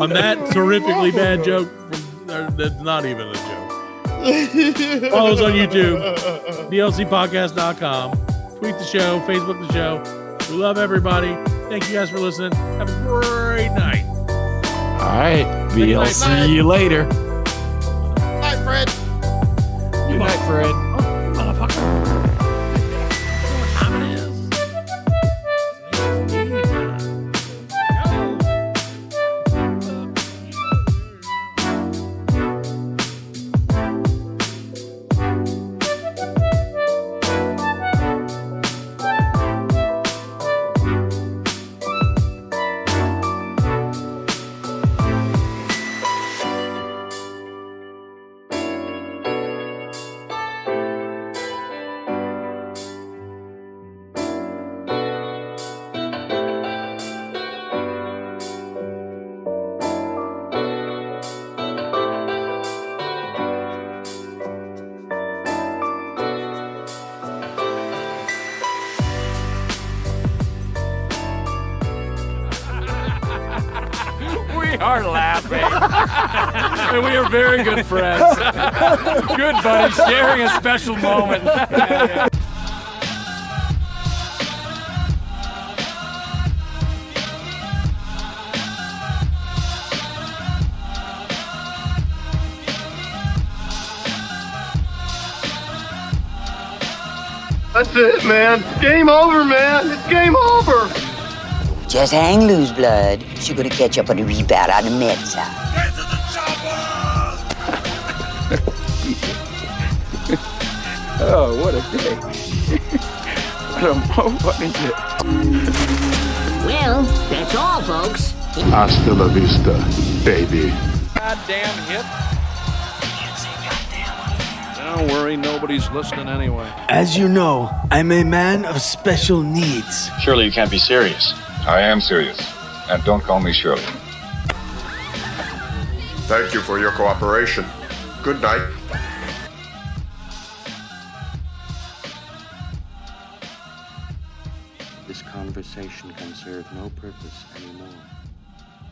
on that terrifically bad joke, that's not even a joke. Follow us on YouTube, DLCpodcast.com. Tweet the show, Facebook the show. We love everybody. Thank you guys for listening. Have a great night. All right. See you later. Night, Fred. Good night, Fred. Motherfucker. very hard laughing. And we are very good friends. Good buddies, sharing a special moment. That's it, man. Game over, man. It's game over. Just hang loose, blood. She's gonna catch up on the rebound on the med side. Get to the chopper! Oh, what a day. What a day. Well, that's all, folks. Hasta la vista, baby. Goddamn hip. Don't worry, nobody's listening anyway. As you know, I'm a man of special needs. Surely you can't be serious. I am serious. And don't call me Shirley. Thank you for your cooperation. Good night. This conversation can serve no purpose anymore.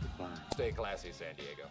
Goodbye. Stay classy, San Diego.